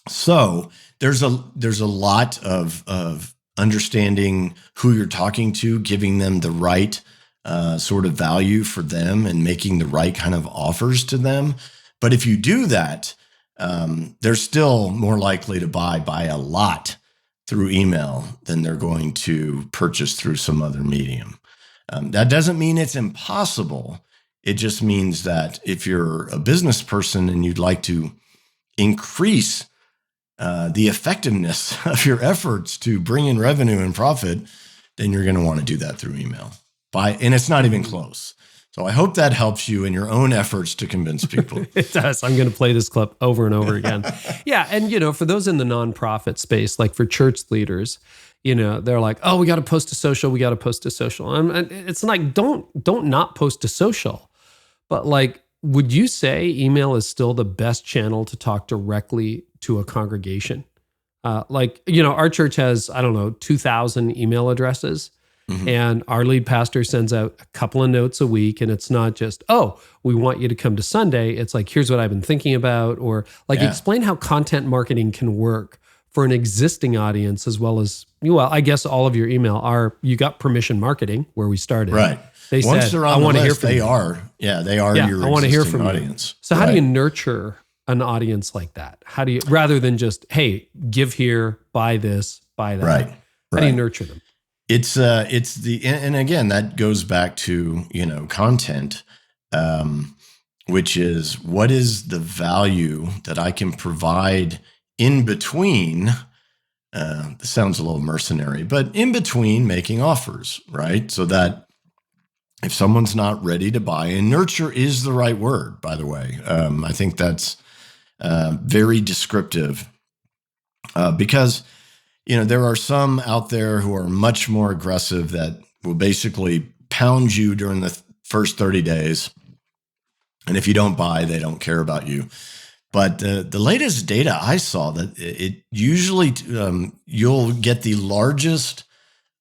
So there's a lot of understanding who you're talking to, giving them the right sort of value for them and making the right kind of offers to them. But if you do that, they're still more likely to buy a lot through email than they're going to purchase through some other medium. That doesn't mean it's impossible. It just means that if you're a business person and you'd like to increase the effectiveness of your efforts to bring in revenue and profit, then you're going to want to do that through email. And it's not even close. So I hope that helps you in your own efforts to convince people. It does. I'm going to play this clip over and over again. Yeah. And, for those in the nonprofit space, like for church leaders, they're like, oh, we got to post to social. We got to post to social. And it's like, don't not post to social. But like, would you say email is still the best channel to talk directly to a congregation? Our church has, 2,000 email addresses. Mm-hmm. And our lead pastor sends out a couple of notes a week, and it's not just, oh, we want you to come to Sunday. It's like, here's what I've been thinking about, or like explain how content marketing can work for an existing audience, as well as, I guess all of your email are, you got permission marketing where we started. Right. They Once said, they're on I want to hear from they you. They are your I want to hear from audience. You. So how do you nurture an audience like that? How do you, rather than just, hey, give here, buy this, buy that. Right. How do you nurture them? It's and again, that goes back to, content, which is, what is the value that I can provide in between, this sounds a little mercenary, but in between making offers, right? So that if someone's not ready to buy, and nurture is the right word, by the way. I think that's very descriptive, because there are some out there who are much more aggressive that will basically pound you during the first 30 days. And if you don't buy, they don't care about you. But the latest data I saw, that it usually you'll get the largest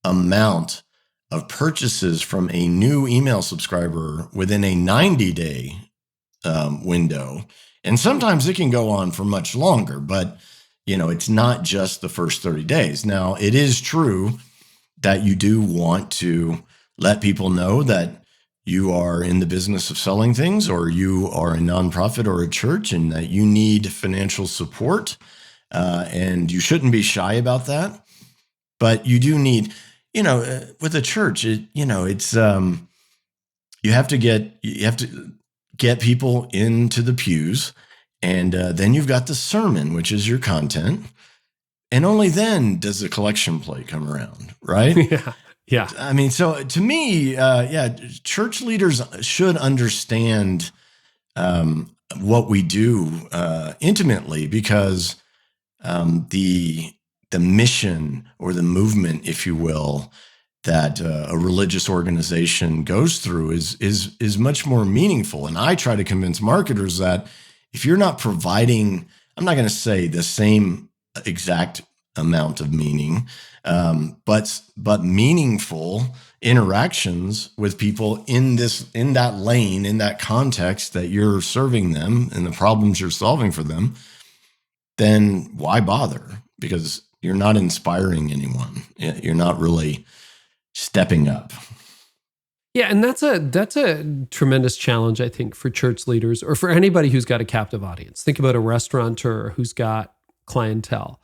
amount of purchases from a new email subscriber within a 90-day window. And sometimes it can go on for much longer, but it's not just the first 30 days. Now, it is true that you do want to let people know that you are in the business of selling things, or you are a nonprofit or a church, and that you need financial support. And you shouldn't be shy about that. But you do need, with a church, it's you have to get people into the pews. And then you've got the sermon, which is your content. And only then does the collection plate come around, right? Yeah. I mean, so to me, church leaders should understand what we do intimately, because the mission, or the movement, if you will, that a religious organization goes through is much more meaningful. And I try to convince marketers that if you're not providing, I'm not going to say the same exact amount of meaning, but meaningful interactions with people in that lane, in that context that you're serving them and the problems you're solving for them, then why bother? Because you're not inspiring anyone. You're not really stepping up. Yeah, and that's a tremendous challenge, I think, for church leaders, or for anybody who's got a captive audience. Think about a restaurateur who's got clientele.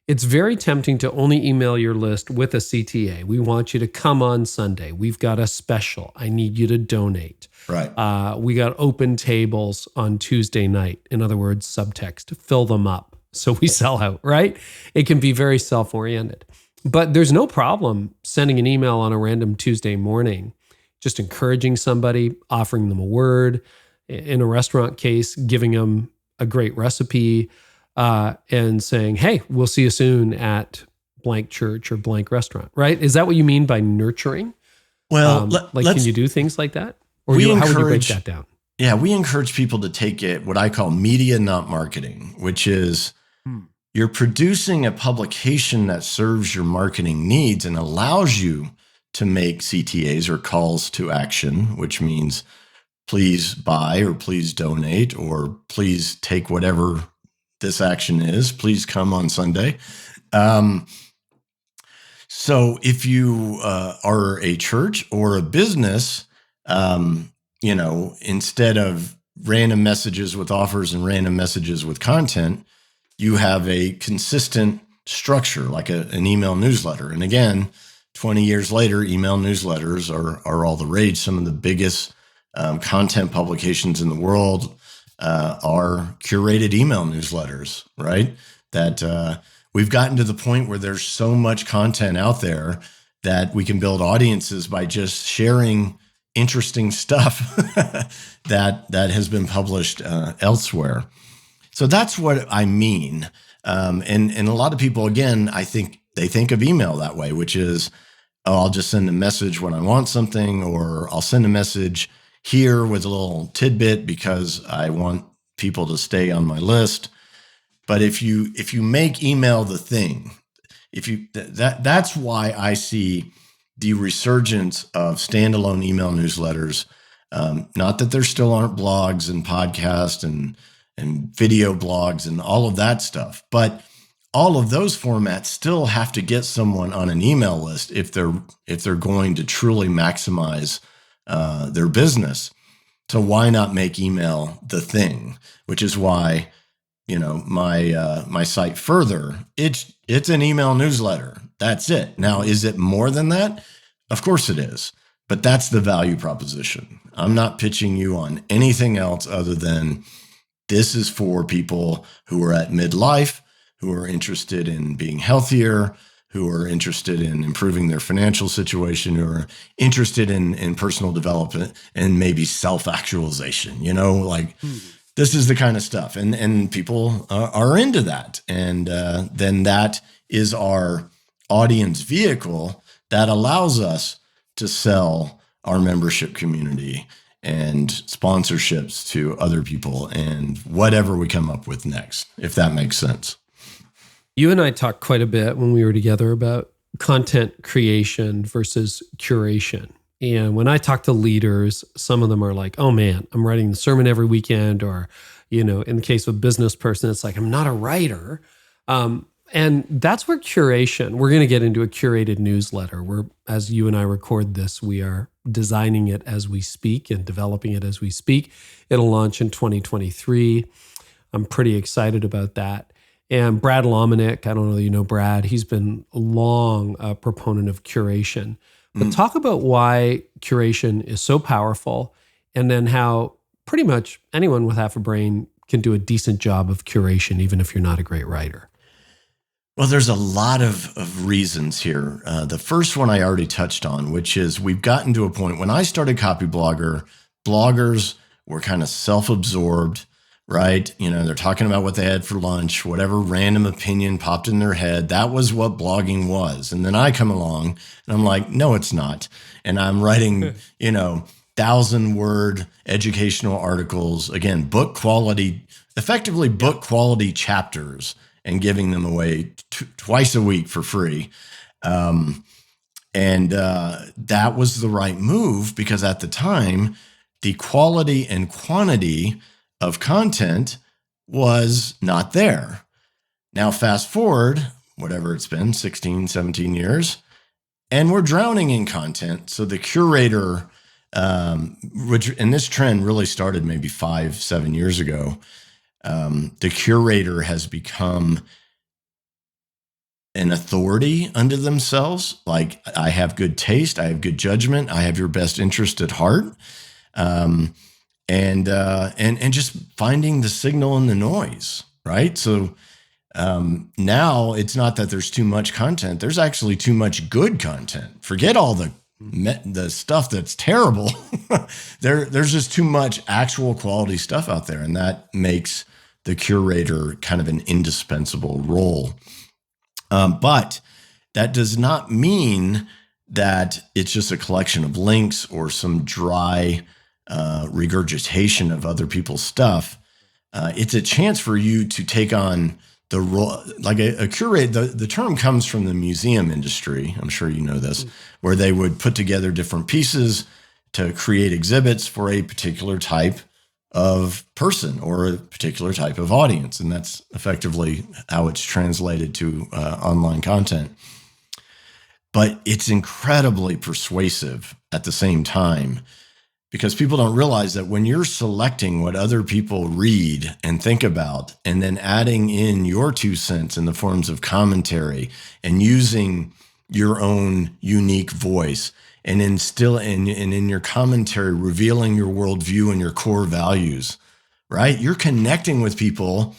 It's very tempting to only email your list with a CTA. We want you to come on Sunday. We've got a special. I need you to donate. Right. We got open tables on Tuesday night. In other words, subtext, fill them up so we sell out, right? It can be very self-oriented. But there's no problem sending an email on a random Tuesday morning, just encouraging somebody, offering them a word, in a restaurant case, giving them a great recipe, and saying, hey, we'll see you soon at blank church or blank restaurant, right? Is that what you mean by nurturing? Well, can you do things like that? Or how would you break that down? Yeah, we encourage people to take it, what I call media, not marketing, which is you're producing a publication that serves your marketing needs and allows you to make CTAs, or calls to action, which means please buy, or please donate, or please take whatever this action is. Please come on Sunday. So if you are a church or a business, instead of random messages with offers and random messages with content, you have a consistent structure, like an email newsletter. And again, 20 years later, email newsletters are all the rage. Some of the biggest content publications in the world are curated email newsletters, right? That we've gotten to the point where there's so much content out there that we can build audiences by just sharing interesting stuff that has been published elsewhere. So that's what I mean. And a lot of people, again, I think they think of email that way, which is, oh, I'll just send a message when I want something, or I'll send a message here with a little tidbit because I want people to stay on my list. But if you make email the thing, that's why I see the resurgence of standalone email newsletters. Not that there still aren't blogs and podcasts and video blogs and all of that stuff, but all of those formats still have to get someone on an email list if they're going to truly maximize their business. So why not make email the thing? Which is why, my site Further, it's an email newsletter. That's it. Now, is it more than that? Of course it is. But that's the value proposition. I'm not pitching you on anything else other than this is for people who are at midlife, who are interested in being healthier, who are interested in improving their financial situation, who are interested in personal development and maybe self-actualization, This is the kind of stuff. And people are into that. And then that is our audience vehicle that allows us to sell our membership community and sponsorships to other people and whatever we come up with next, if that makes sense. You and I talked quite a bit when we were together about content creation versus curation. And when I talk to leaders, some of them are like, oh man, I'm writing the sermon every weekend. Or, in the case of a business person, it's like, I'm not a writer. And that's where curation, we're going to get into a curated newsletter where, as you and I record this, we are designing it as we speak and developing it as we speak. It'll launch in 2023. I'm pretty excited about that. And Brad Lomenick, I don't know if you know Brad, he's been a long proponent of curation. But talk about why curation is so powerful, and then how pretty much anyone with half a brain can do a decent job of curation, even if you're not a great writer. Well, there's a lot of reasons here. The first one I already touched on, which is we've gotten to a point when I started Copyblogger, bloggers were kind of self-absorbed, right? They're talking about what they had for lunch, whatever random opinion popped in their head. That was what blogging was. And then I come along and I'm like, no, it's not. And I'm writing, 1,000-word educational articles, again, book quality, effectively book quality chapters, and giving them away twice a week for free. And that was the right move because at the time, the quality and quantity of content was not there. Now, fast forward, whatever it's been, 16, 17 years, and we're drowning in content. So the curator, and this trend really started maybe 5-7 years ago, the curator has become an authority unto themselves. Like, I have good taste, I have good judgment, I have your best interest at heart. And just finding the signal in the noise, right? So now it's not that there's too much content. There's actually too much good content. Forget all the stuff that's terrible. There's just too much actual quality stuff out there. And that makes the curator kind of an indispensable role. But that does not mean that it's just a collection of links or some dry regurgitation of other people's stuff. It's a chance for you to take on the role, like a curator. The term comes from the museum industry. I'm sure you know this, where they would put together different pieces to create exhibits for a particular type of person or a particular type of audience. And that's effectively how it's translated to online content. But it's incredibly persuasive at the same time, because people don't realize that when you're selecting what other people read and think about, and then adding in your 2 cents in the forms of commentary and using your own unique voice, and in your commentary, revealing your worldview and your core values, right? You're connecting with people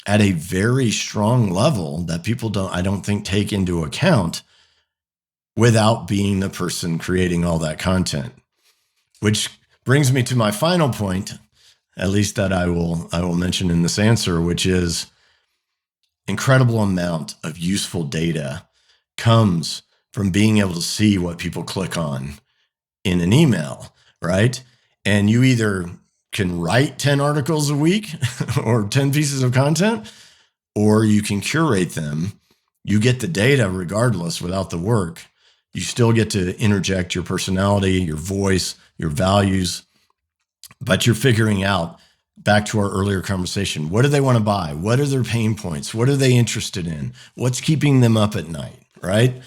at a very strong level that people I don't think take into account without being the person creating all that content. Which brings me to my final point, at least that I will mention in this answer, which is incredible amount of useful data comes from being able to see what people click on in an email, right? And you either can write 10 articles a week or 10 pieces of content, or you can curate them. You get the data regardless without the work. You still get to interject your personality, your voice, your values, but you're figuring out, back to our earlier conversation, what do they want to buy? What are their pain points? What are they interested in? What's keeping them up at night, right?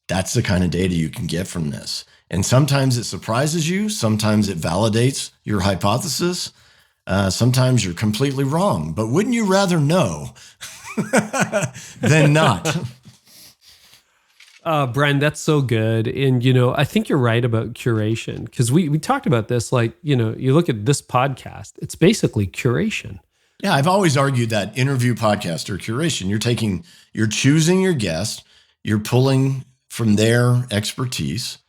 That's the kind of data you can get from this. And sometimes it surprises you. Sometimes it validates your hypothesis. Sometimes you're completely wrong. But wouldn't you rather know than not? Brian, that's so good. And, I think you're right about curation, because we talked about this, you look at this podcast, it's basically curation. Yeah, I've always argued that interview podcast or curation, you're choosing your guest, you're pulling from their expertise,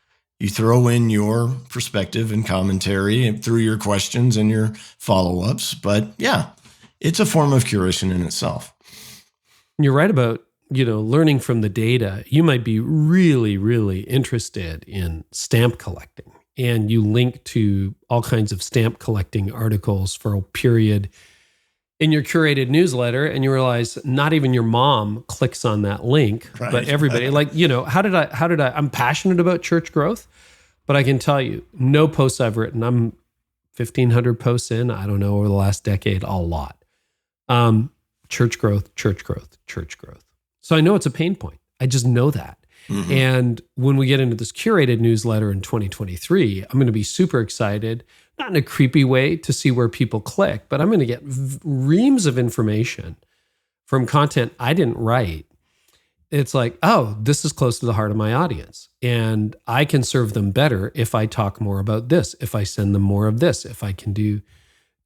you throw in your perspective and commentary through your questions and your follow-ups. But yeah, it's a form of curation in itself. You're right about, learning from the data. You might be really, really interested in stamp collecting, and you link to all kinds of stamp collecting articles for a period in your curated newsletter, and you realize not even your mom clicks on that link, right? But everybody, I'm passionate about church growth, but I can tell you, no posts I've written, I'm 1,500 posts in, I don't know, over the last decade, a lot. Church growth. So I know it's a pain point. I just know that. Mm-hmm. And when we get into this curated newsletter in 2023, I'm going to be super excited, not in a creepy way, to see where people click, but I'm going to get reams of information from content I didn't write. It's like, oh, this is close to the heart of my audience, and I can serve them better if I talk more about this, if I send them more of this, if I can do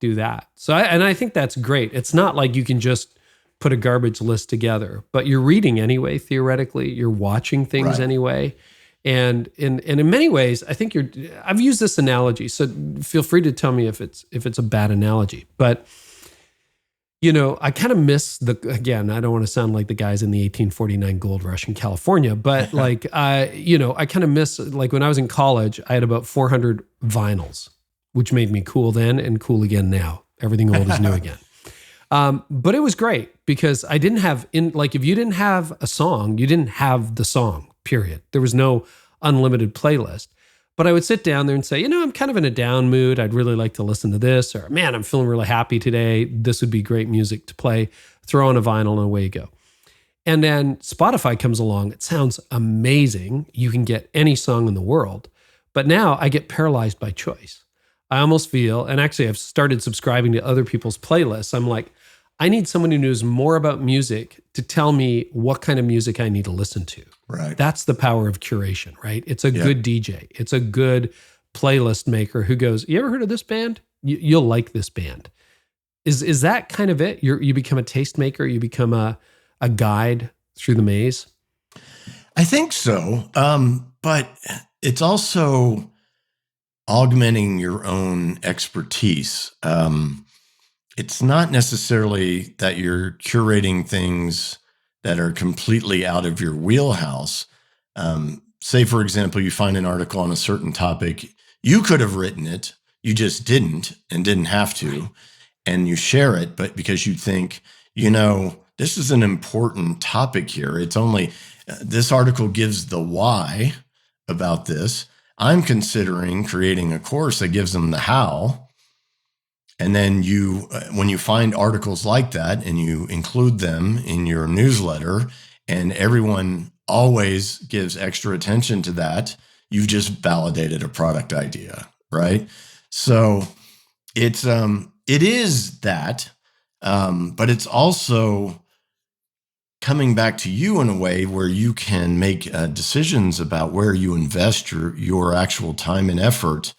that. So I think that's great. It's not like you can just put a garbage list together, but you're reading anyway, theoretically, you're watching things right. Anyway. And in many ways, I think I've used this analogy, so feel free to tell me if it's a bad analogy, but I kind of miss again, I don't want to sound like the guys in the 1849 gold rush in California, but I kind of miss, when I was in college, I had about 400 vinyls, which made me cool then and cool again now. Everything old is new again. But it was great because I didn't have if you didn't have a song, you didn't have the song, period. There was no unlimited playlist, but I would sit down there and say, I'm kind of in a down mood. I'd really like to listen to this, or man, I'm feeling really happy today. This would be great music to play. Throw on a vinyl and away you go. And then Spotify comes along. It sounds amazing. You can get any song in the world, but now I get paralyzed by choice. I almost feel, and actually I've started subscribing to other people's playlists. I'm like, I need someone who knows more about music to tell me what kind of music I need to listen to. Right. That's the power of curation, right? It's a good DJ. It's a good playlist maker who goes, you ever heard of this band? You'll like this band. Is that kind of it? You become a tastemaker. You become a guide through the maze. I think so. But it's also augmenting your own expertise. It's not necessarily that you're curating things that are completely out of your wheelhouse. Say, for example, you find an article on a certain topic. You could have written it. You just didn't and didn't have to. And you share it, but because you think, this is an important topic here. It's only, this article gives the why about this. I'm considering creating a course that gives them the how. And then when you find articles like that and you include them in your newsletter, and everyone always gives extra attention to that, you've just validated a product idea, right? So it is that, but it's also coming back to you in a way where you can make decisions about where you invest your actual time and effort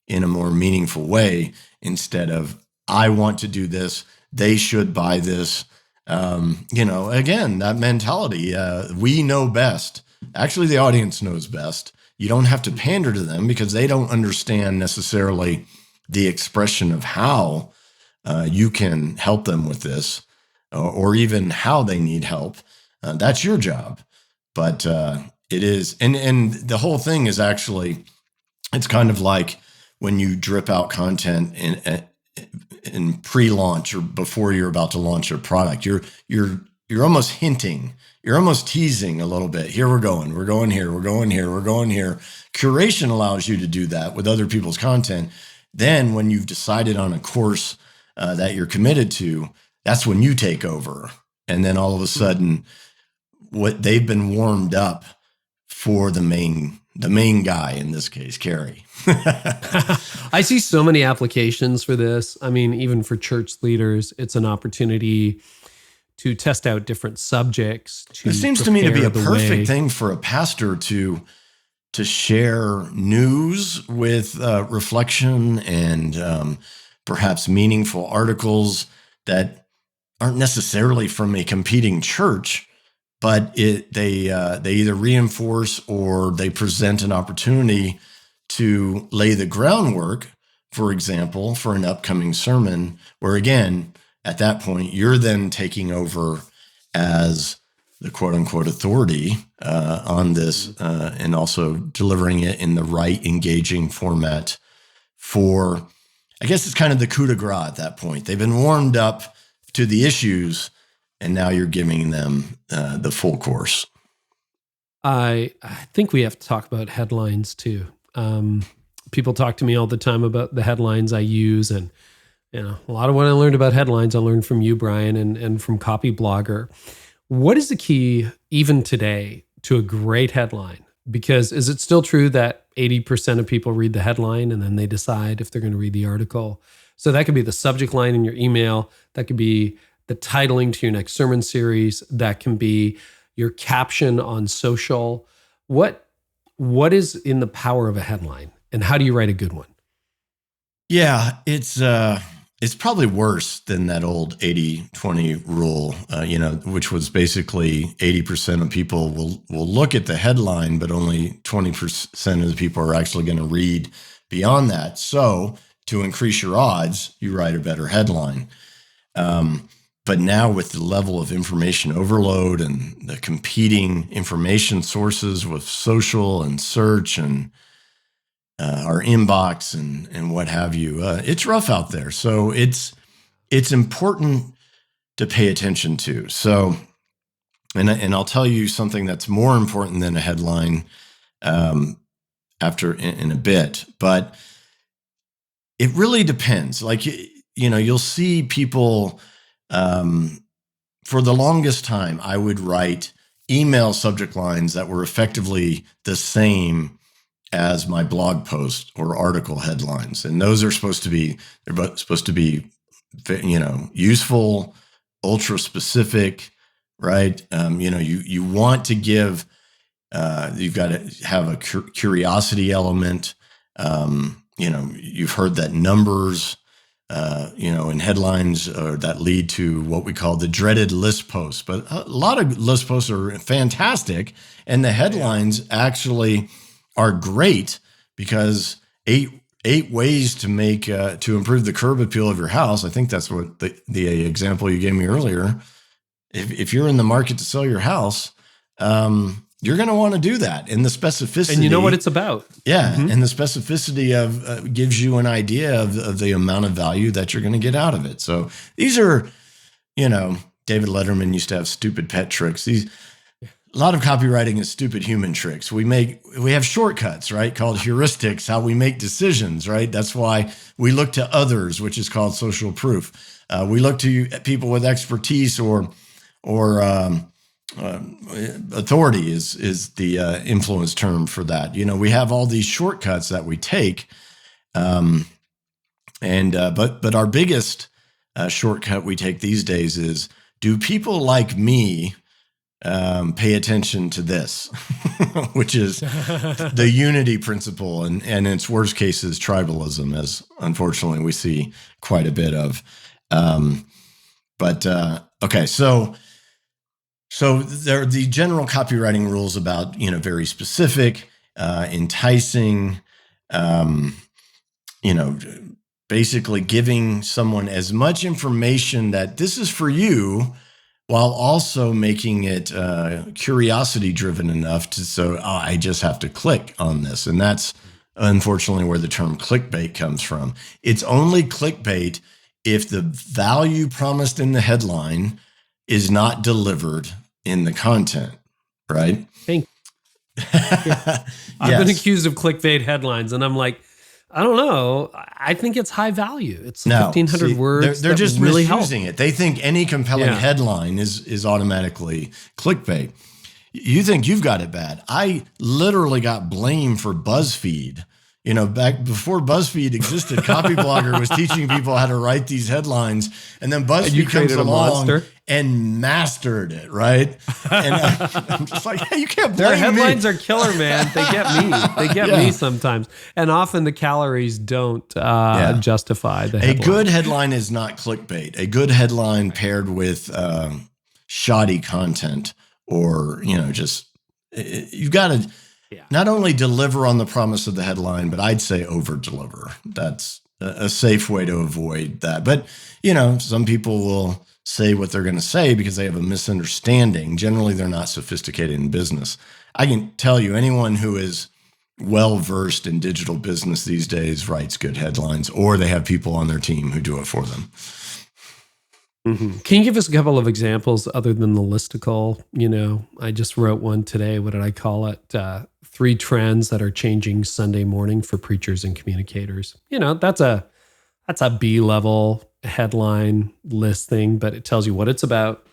in a more meaningful way, instead of, I want to do this, they should buy this. Again, that mentality, we know best. Actually, the audience knows best. You don't have to pander to them because they don't understand necessarily the expression of how you can help them with this. or even how they need help, that's your job. But it is, and the whole thing is actually, it's kind of like when you drip out content in pre-launch or before you're about to launch a product. You're almost hinting, you're almost teasing a little bit. Here we're going here, we're going here, we're going here. Curation allows you to do that with other people's content. Then when you've decided on a course that you're committed to, that's when you take over. And then all of a sudden, what they've been warmed up for the main guy, in this case, Carey. I see so many applications for this. I mean, even for church leaders, it's an opportunity to test out different subjects. It seems to me to be a perfect thing for a pastor to share news with reflection and perhaps meaningful articles that aren't necessarily from a competing church, but they either reinforce or they present an opportunity to lay the groundwork, for example, for an upcoming sermon, where again, at that point, you're then taking over as the quote unquote authority on this and also delivering it in the right engaging format for, I guess it's kind of the coup de grace at that point. They've been warmed up to the issues, and now you're giving them the full course. I think we have to talk about headlines too. People talk to me all the time about the headlines I use, and a lot of what I learned about headlines, I learned from you, Brian, and from Copyblogger. What is the key, even today, to a great headline? Because is it still true that 80% of people read the headline and then they decide if they're going to read the article? So that could be the subject line in your email. That could be the titling to your next sermon series. That can be your caption on social. What is in the power of a headline, and how do you write a good one? Yeah, it's probably worse than that old 80-20 rule, which was basically 80% of people will look at the headline, but only 20% of the people are actually going to read beyond that. So to increase your odds, you write a better headline. But now with the level of information overload and the competing information sources with social and search and our inbox and what have you, it's rough out there. So it's important to pay attention to. So, and I'll tell you something that's more important than a headline after in a bit, but it really depends. Like, you'll see people, for the longest time, I would write email subject lines that were effectively the same as my blog post or article headlines. And those are supposed to be useful, ultra specific, right? You want to give, you've got to have a curiosity element. You've heard that numbers, in headlines that lead to what we call the dreaded list posts. But a lot of list posts are fantastic. And the headlines actually are great because eight ways to make to improve the curb appeal of your house. I think that's what the example you gave me earlier. If you're in the market to sell your house, you're going to want to do that. And the specificity, and you know what it's about. Yeah, and the specificity of gives you an idea of the amount of value that you're going to get out of it. So these are, David Letterman used to have stupid pet tricks. A lot of copywriting is stupid human tricks. We have shortcuts, right? Called heuristics, how we make decisions, right? That's why we look to others, which is called social proof. We look to people with expertise or authority is the influence term for that. We have all these shortcuts that we take. But our biggest shortcut we take these days is, do people like me pay attention to this, which is the unity principle, and in its worst cases, tribalism, as unfortunately we see quite a bit of. Okay, so there are the general copywriting rules about, very specific, enticing, basically giving someone as much information that this is for you, while also making it curiosity driven enough I just have to click on this. And that's unfortunately where the term clickbait comes from. It's only clickbait if the value promised in the headline is not delivered in the content, right? Thank you. I've been accused of clickbait headlines, and I'm like, I don't know. I think it's high value. It's 1,500 words. They're just really misusing it. They think any compelling headline is automatically clickbait. You think you've got it bad. I literally got blamed for BuzzFeed. Back before BuzzFeed existed, Copyblogger was teaching people how to write these headlines, and then BuzzFeed comes along and mastered it, right? And I'm just like, hey, you can't blame me. Their headlines me. Are killer, man. They get me. They get me sometimes, and often the calories don't justify the headline. A good headline is not clickbait. A good headline paired with shoddy content, or you've got to. Yeah. Not only deliver on the promise of the headline, but I'd say over-deliver. That's a safe way to avoid that. But, some people will say what they're going to say because they have a misunderstanding. Generally, they're not sophisticated in business. I can tell you, anyone who is well-versed in digital business these days writes good headlines, or they have people on their team who do it for them. Mm-hmm. Can you give us a couple of examples other than the listicle? I just wrote one today. What did I call it? 3 trends that are changing Sunday morning for preachers and communicators. That's a B-level headline list thing, but it tells you what it's about,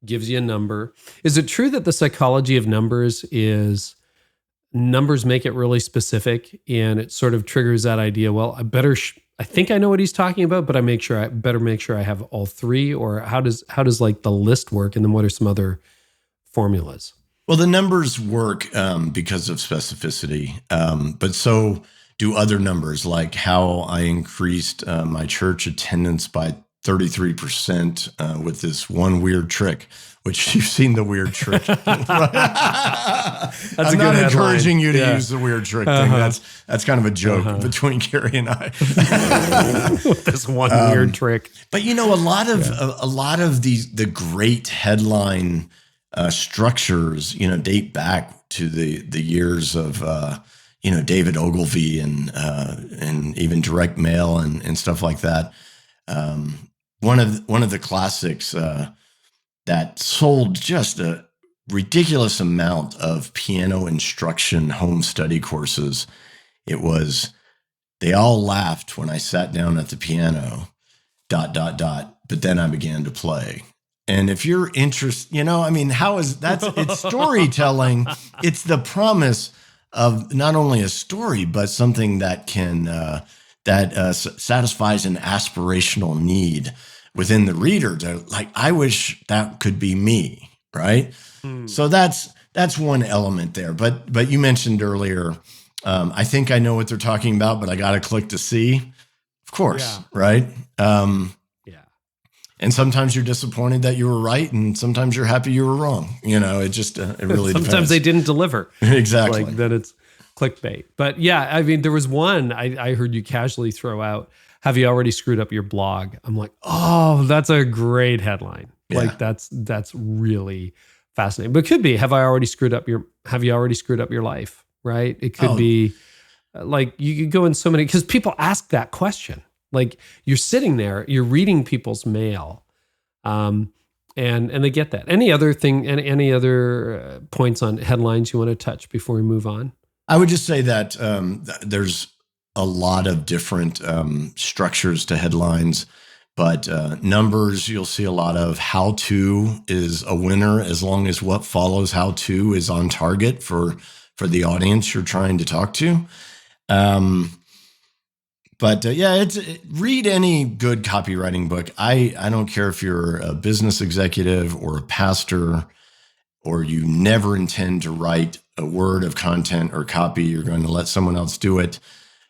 gives you a number. Is it true that the psychology of numbers is numbers make it really specific, and it sort of triggers that idea? Well, I think I know what he's talking about, but I better make sure I have all 3. Or how does like the list work? And then what are some other formulas? Well, the numbers work because of specificity, but so do other numbers, like how I increased my church attendance by 33% with this one weird trick, which you've seen the weird trick. I'm not encouraging you to use the weird trick thing. That's kind of a joke between Carey and I. This one weird trick. But a lot of the great headline structures, date back to the years of David Ogilvy and even direct mail and stuff like that. One of the classics that sold just a ridiculous amount of piano instruction home study courses. It was, they all laughed when I sat down at the piano, ... but then I began to play. And if you're interested, how is it's storytelling. It's the promise of not only a story, but something that can, satisfies an aspirational need within the reader to I wish that could be me. Right. So that's one element there. But you mentioned earlier, I think I know what they're talking about, but I got to click to see. Of course. Yeah. Right. And sometimes you're disappointed that you were right, and sometimes you're happy you were wrong. It just it really sometimes depends. They didn't deliver. Exactly. Then it's clickbait. But yeah, there was one I heard you casually throw out. Have you already screwed up your blog? I'm like, oh, that's a great headline. Yeah. That's really fascinating. But it could be, have you already screwed up your life? Right? It could be you could go in so many, because people ask that question. You're sitting there, you're reading people's mail, and they get that. Any other points on headlines you want to touch before we move on? I would just say that there's a lot of different structures to headlines, but numbers, you'll see a lot of. How to is a winner as long as what follows how to is on target for the audience you're trying to talk to. Read any good copywriting book. I don't care if you're a business executive or a pastor, or you never intend to write a word of content or copy. You're going to let someone else do it.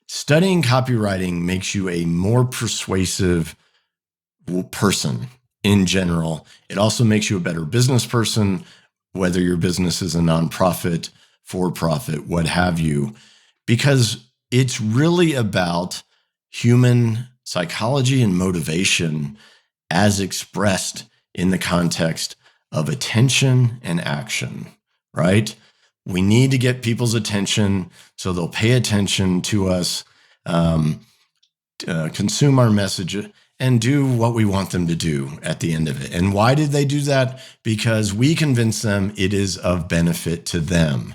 Studying copywriting makes you a more persuasive person in general. It also makes you a better business person, whether your business is a nonprofit, for-profit, what have you, because it's really about human psychology and motivation as expressed in the context of attention and action, right? We need to get people's attention so they'll pay attention to us, consume our message, and do what we want them to do at the end of it. And why did they do that? Because we convince them it is of benefit to them.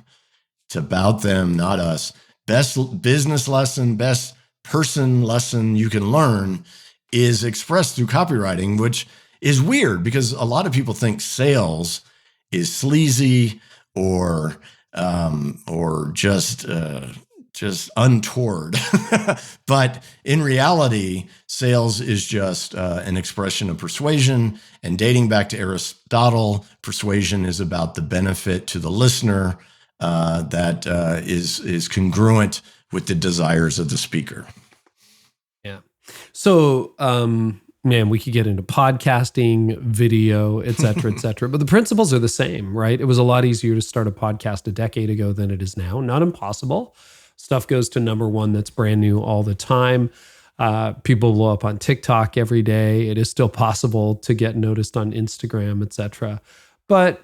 It's about them, not us. Best business lesson, best person lesson you can learn is expressed through copywriting, which is weird because a lot of people think sales is sleazy or just untoward. But in reality, sales is just an expression of persuasion. And dating back to Aristotle, persuasion is about the benefit to the listener that is congruent with the desires of the speaker. Yeah. So, man, we could get into podcasting, video, et cetera, et cetera. But the principles are the same, right? It was a lot easier to start a podcast a decade ago than it is now. Not impossible. Stuff goes to number one that's brand new all the time. People blow up on TikTok every day. It is still possible to get noticed on Instagram, et cetera. But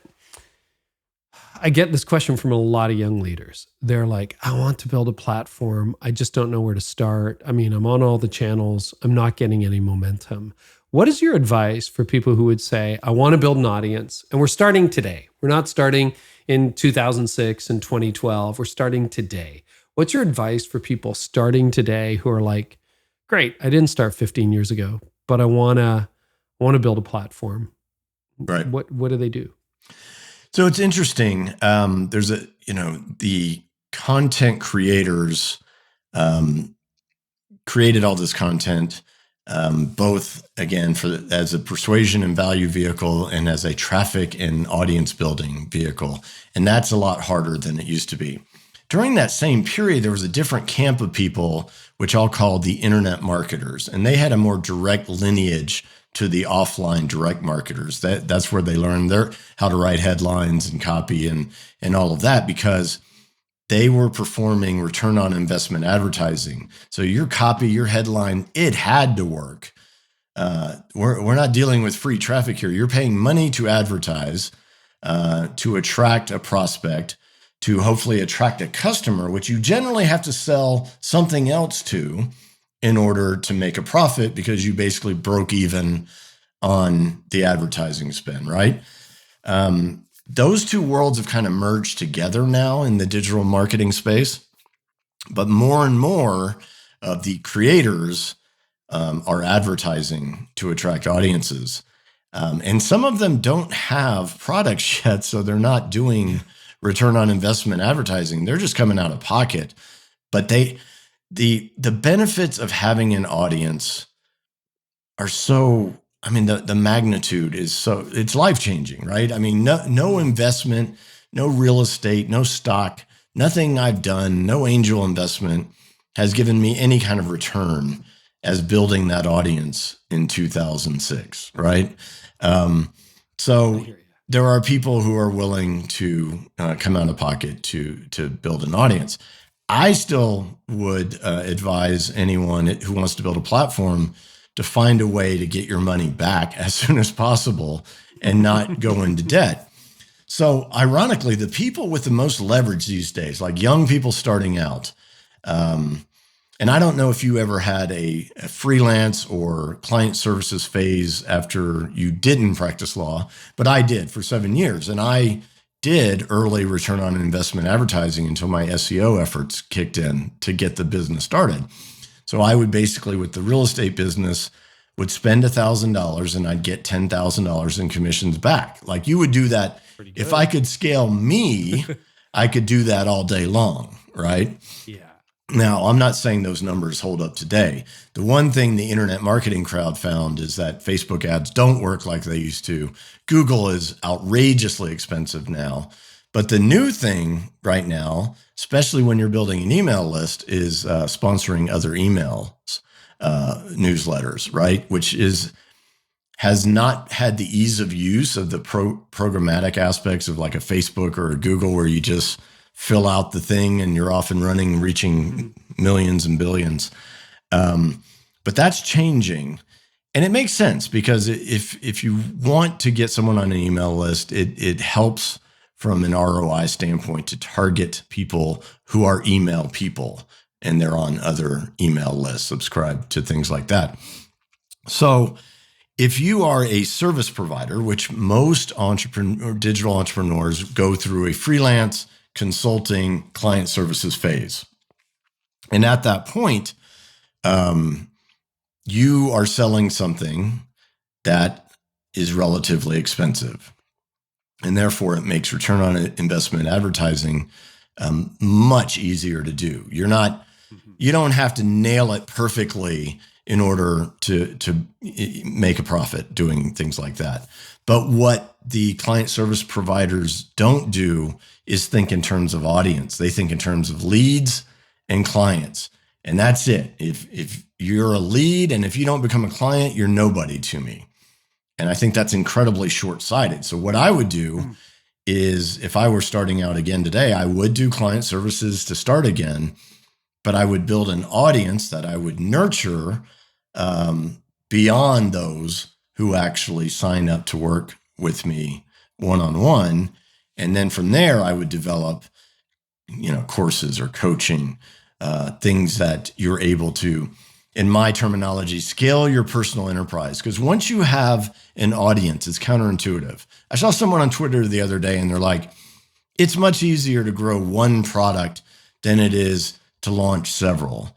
I get this question from a lot of young leaders. They're like, I want to build a platform. I just don't know where to start. I mean, I'm on all the channels. I'm not getting any momentum. What is your advice for people who would say, I want to build an audience, and we're starting today. We're not starting in 2006 and 2012. We're starting today. What's your advice for people starting today who are like, great, I didn't start 15 years ago, but I want to build a platform. Right. What do they do? So it's interesting. There's the content creators created all this content, both again as a persuasion and value vehicle and as a traffic and audience building vehicle. And that's a lot harder than it used to be. During that same period, there was a different camp of people, which I'll call the internet marketers, and they had a more direct lineage to the offline direct marketers. That's where they learned how to write headlines and copy and all of that, because they were performing return on investment advertising. So your copy, your headline, it had to work. We're not dealing with free traffic here. You're paying money to advertise, to attract a prospect, to hopefully attract a customer, which you generally have to sell something else to in order to make a profit, because you basically broke even on the advertising spend, right? Those two worlds have kind of merged together now in the digital marketing space, but more and more of the creators are advertising to attract audiences. And some of them don't have products yet, so they're not doing return on investment advertising. They're just coming out of pocket. But the benefits of having an audience are so, I mean, the magnitude is so, it's life-changing, right? I mean, no investment, no real estate, no stock, nothing I've done, no angel investment has given me any kind of return as building that audience in 2006, right? So there are people who are willing to come out of pocket to build an audience. I still would advise anyone who wants to build a platform to find a way to get your money back as soon as possible and not go into debt. So ironically, the people with the most leverage these days, like young people starting out, and I don't know if you ever had a freelance or client services phase after you didn't practice law, but I did for 7 years. And I did early return on investment advertising until my SEO efforts kicked in to get the business started. So I would basically, with the real estate business, would spend $1,000 and I'd get $10,000 in commissions back. Like you would do that. If I could scale me, I could do that all day long, right? Yeah. Now, I'm not saying those numbers hold up today. The one thing the internet marketing crowd found is that Facebook ads don't work like they used to. Google is outrageously expensive now. But the new thing right now, especially when you're building an email list, is sponsoring other emails, newsletters, right? Which has not had the ease of use of the programmatic aspects of like a Facebook or a Google, where you just fill out the thing and you're off and running, reaching millions and billions. But that's changing. And it makes sense because if you want to get someone on an email list, it helps from an ROI standpoint to target people who are email people and they're on other email lists, subscribe to things like that. So if you are a service provider, which most digital entrepreneurs go through a freelance consulting client services phase. And at that point, you are selling something that is relatively expensive. And therefore, it makes return on investment advertising much easier to do. You don't have to nail it perfectly in order to make a profit doing things like that. But what the client service providers don't do is think in terms of audience. They think in terms of leads and clients. And that's it. If you're a lead and if you don't become a client, you're nobody to me. And I think that's incredibly short-sighted. So what I would do is if I were starting out again today, I would do client services to start again, but I would build an audience that I would nurture beyond those who actually sign up to work with me one-on-one. And then from there, I would develop, courses or coaching, things that you're able to, in my terminology, scale your personal enterprise. Because once you have an audience, it's counterintuitive. I saw someone on Twitter the other day and they're like, it's much easier to grow one product than it is to launch several.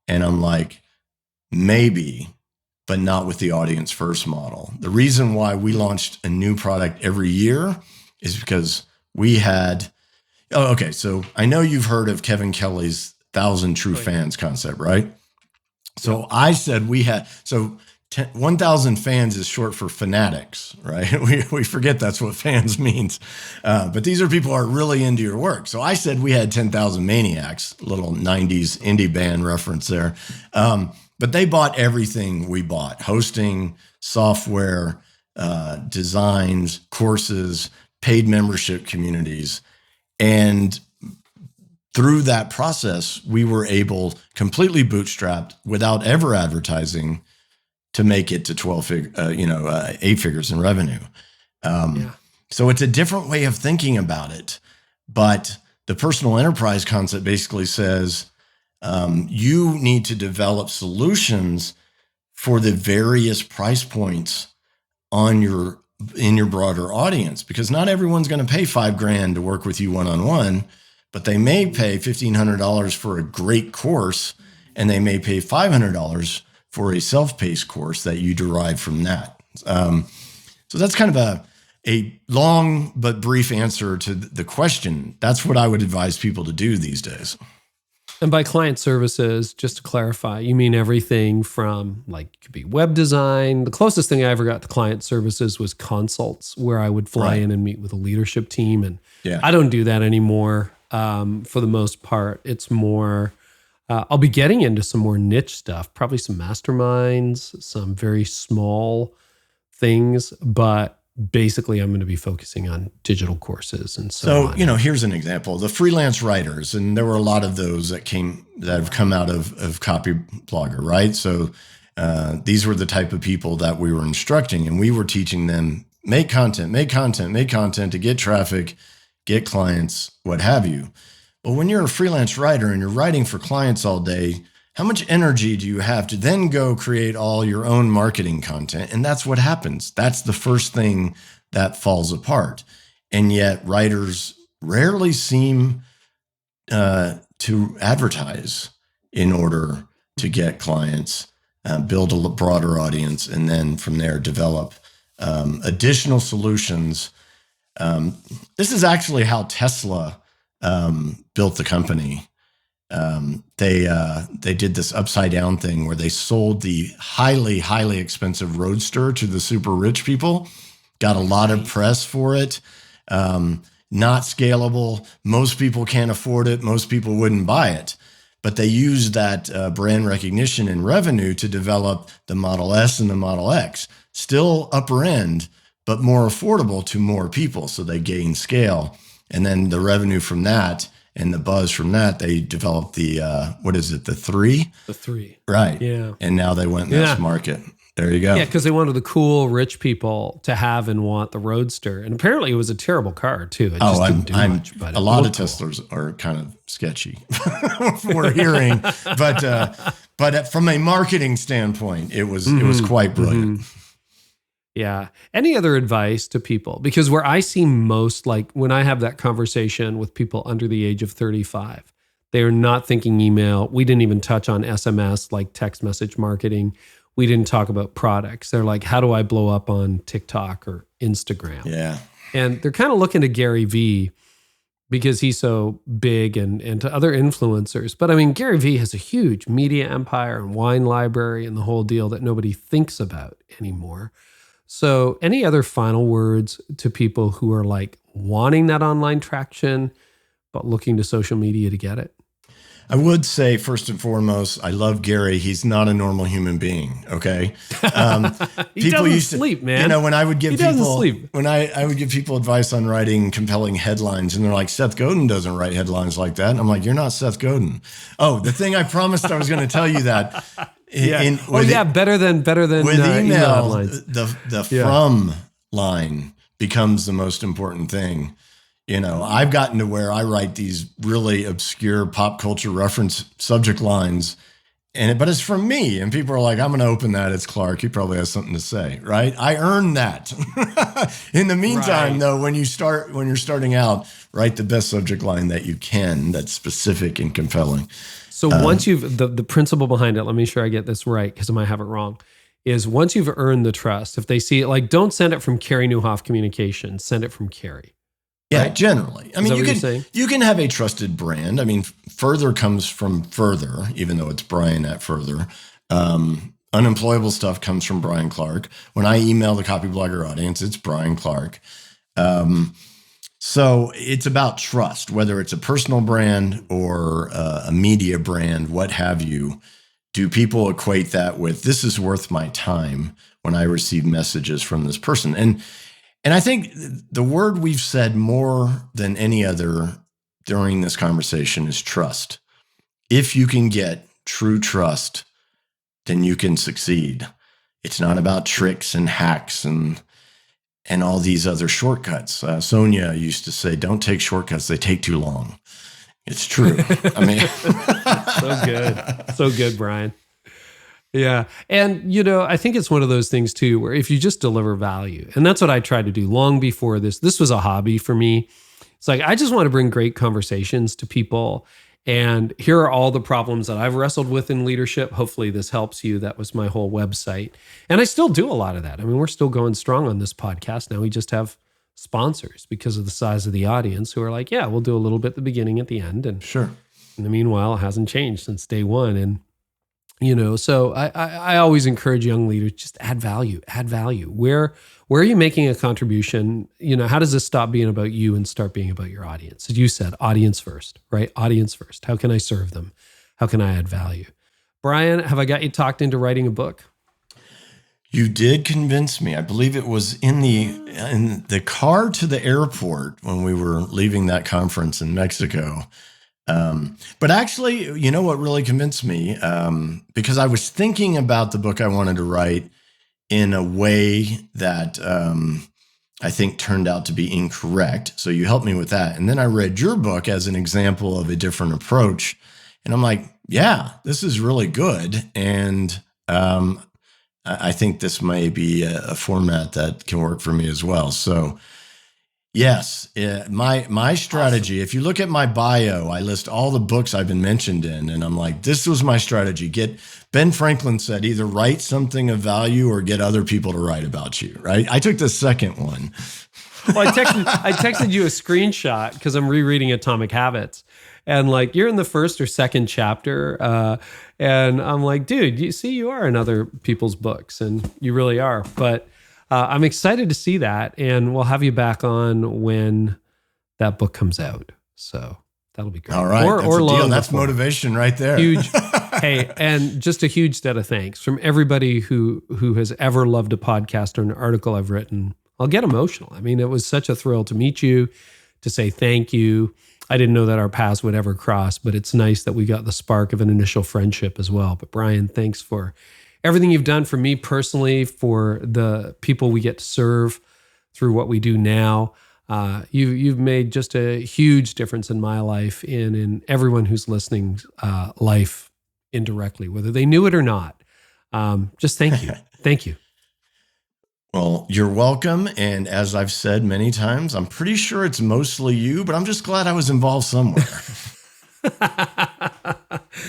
And I'm like, maybe, but not with the audience first model. The reason why we launched a new product every year is because we had, so I know you've heard of Kevin Kelly's 1,000 True Fans concept, right? So I said 1,000 fans is short for fanatics, right? We forget that's what fans means. But these are people who are really into your work. So I said we had 10,000 maniacs, little 90s indie band reference there. But they bought everything we bought: hosting, software, designs, courses, paid membership communities. And through that process, we were able, completely bootstrapped, without ever advertising, to make it to 8 figures in revenue. So it's a different way of thinking about it. But the personal enterprise concept basically says you need to develop solutions for the various price points in your broader audience, because not everyone's going to pay $5,000 to work with you one-on-one. But they may pay $1,500 for a great course, and they may pay $500 for a self-paced course that you derive from that. So that's kind of a long but brief answer to the question. That's what I would advise people to do these days. And by client services, just to clarify, you mean everything from it could be web design. The closest thing I ever got to client services was consults, where I would fly in and meet with a leadership team. And I don't do that anymore. For the most part, it's more, I'll be getting into some more niche stuff, probably some masterminds, some very small things, but basically I'm going to be focusing on digital courses and so on. Here's an example: the freelance writers, and there were a lot of those that have come out of Copyblogger, right? So these were the type of people that we were instructing, and we were teaching them make content to get traffic, get clients, what have you. But when you're a freelance writer and you're writing for clients all day, how much energy do you have to then go create all your own marketing content? And that's what happens. That's the first thing that falls apart. And yet writers rarely seem to advertise in order to get clients, build a broader audience, and then from there develop additional solutions. This is actually how Tesla built the company. They did this upside down thing where they sold the highly, highly expensive Roadster to the super rich people, got a lot of press for it. Not scalable. Most people can't afford it. Most people wouldn't buy it. But they used that brand recognition and revenue to develop the Model S and the Model X. Still upper end, but more affordable to more people. So they gained scale. And then the revenue from that and the buzz from that, they developed the, what is it? The 3? The 3. Right. Yeah. And now they went mass market. There you go. Yeah, because they wanted the cool rich people to have and want the Roadster. And apparently it was a terrible car too. It just didn't do much. But a lot of Teslas are kind of sketchy we're hearing. But from a marketing standpoint, it was quite brilliant. Yeah. Any other advice to people? Because where I see most, like when I have that conversation with people under the age of 35, they are not thinking email. We didn't even touch on SMS, like text message marketing. We didn't talk about products. They're like, how do I blow up on TikTok or Instagram? Yeah. And they're kind of looking to Gary Vee because he's so big and to other influencers. But I mean, Gary Vee has a huge media empire and wine library and the whole deal that nobody thinks about anymore. So any other final words to people who are like wanting that online traction, but looking to social media to get it? I would say, first and foremost, I love Gary. He's not a normal human being. Okay, he doesn't sleep, man. You know, when I would give people sleep. when I would give people advice on writing compelling headlines, and they're like, Seth Godin doesn't write headlines like that. And I'm like, you're not Seth Godin. Oh, the thing I promised I was going to tell you that. Better than with email headlines. The from line becomes the most important thing. You know, I've gotten to where I write these really obscure pop culture reference subject lines, but it's from me, and people are like, "I'm going to open that. It's Clark. He probably has something to say, right?" I earned that. In the meantime, though, when you're starting out, write the best subject line that you can, that's specific and compelling. So once you've the principle behind it, let me make sure I get this right because I might have it wrong. Is once you've earned the trust, if they see it, like, don't send it from Carey Nieuwhof Communications, send it from Carey. Yeah, right? generally. I mean, you can have a trusted brand. I mean, Further comes from Further, even though it's Brian at Further. Unemployable stuff comes from Brian Clark. When I email the Copyblogger audience, it's Brian Clark. So it's about trust, whether it's a personal brand or a media brand, what have you. Do people equate that with, this is worth my time when I receive messages from this person? And I think the word we've said more than any other during this conversation is trust. If you can get true trust, then you can succeed. It's not about tricks and hacks and all these other shortcuts. Sonia used to say, don't take shortcuts. They take too long. It's true. I mean, so good. So good, Brian. Yeah. And, you know, I think it's one of those things too, where if you just deliver value, and that's what I tried to do long before this was a hobby for me. It's like, I just want to bring great conversations to people. And here are all the problems that I've wrestled with in leadership. Hopefully this helps you. That was my whole website. And I still do a lot of that. I mean, we're still going strong on this podcast. Now we just have sponsors because of the size of the audience who are like, yeah, we'll do a little bit at the beginning, at the end. And sure. In the meanwhile, it hasn't changed since day one. And, you know, so I always encourage young leaders, just add value. Where are you making a contribution? You know, how does this stop being about you and start being about your audience? As you said, audience first, right? Audience first. How can I serve them? How can I add value? Brian, have I got you talked into writing a book? You did convince me. I believe it was in the car to the airport when we were leaving that conference in Mexico. But actually, you know what really convinced me? Because I was thinking about the book I wanted to write in a way that I think turned out to be incorrect. So you helped me with that. And then I read your book as an example of a different approach. And I'm like, yeah, this is really good. And I think this may be a format that can work for me as well. So yes, my strategy, if you look at my bio, I list all the books I've been mentioned in, and I'm like, this was my strategy. Ben Franklin said, either write something of value or get other people to write about you, right? I took the second one. Well, I texted you a screenshot because I'm rereading Atomic Habits. And like, you're in the first or second chapter. And I'm like, dude, you are in other people's books, and you really are. But I'm excited to see that. And we'll have you back on when that book comes out. So that'll be great. All right. That's motivation right there. Huge. Hey, and just a huge debt of thanks from everybody who has ever loved a podcast or an article I've written. I'll get emotional. I mean, it was such a thrill to meet you, to say thank you. I didn't know that our paths would ever cross, but it's nice that we got the spark of an initial friendship as well. But Brian, thanks for everything you've done for me personally, for the people we get to serve through what we do now. You've made just a huge difference in my life and in everyone who's listening life indirectly, whether they knew it or not. Just thank you. Thank you. Well, you're welcome. And as I've said many times, I'm pretty sure it's mostly you, but I'm just glad I was involved somewhere.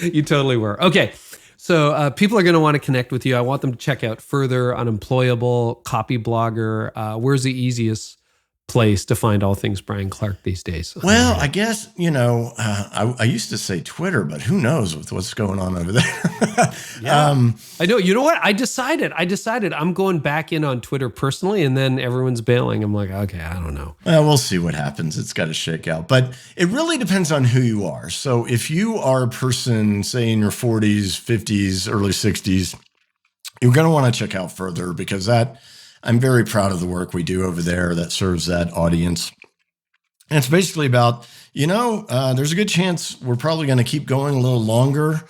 You totally were. Okay. So people are going to want to connect with you. I want them to check out Further, Unemployable, Copyblogger. Where's the easiest place to find all things Brian Clark these days? Well, I guess, I used to say Twitter, but who knows with what's going on over there. I know. You know what? I decided I'm going back in on Twitter personally, and then everyone's bailing. I'm like, okay, I don't know. Well, we'll see what happens. It's got to shake out. But it really depends on who you are. So if you are a person, say in your 40s, 50s, early 60s, you're going to want to check out Further, because I'm very proud of the work we do over there that serves that audience. And it's basically about, there's a good chance we're probably going to keep going a little longer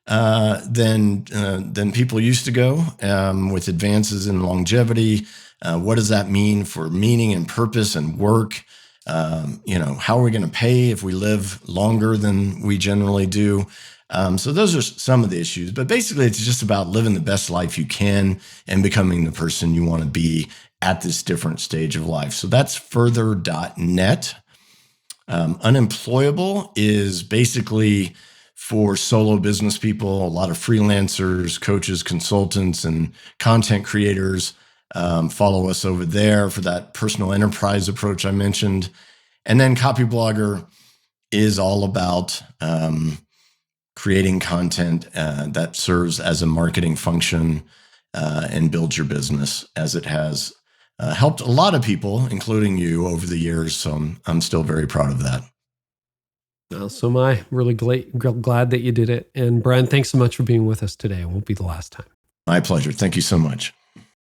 than people used to go with advances in longevity. What does that mean for meaning and purpose and work? How are we going to pay if we live longer than we generally do? So those are some of the issues, but basically it's just about living the best life you can and becoming the person you want to be at this different stage of life. So that's further.net. Unemployable is basically for solo business people, a lot of freelancers, coaches, consultants, and content creators. Follow us over there for that personal enterprise approach I mentioned. And then Copyblogger is all about creating content that serves as a marketing function and builds your business, as it has helped a lot of people, including you, over the years. So I'm still very proud of that. Well, so am I. Really glad that you did it. And Brian, thanks so much for being with us today. It won't be the last time. My pleasure. Thank you so much.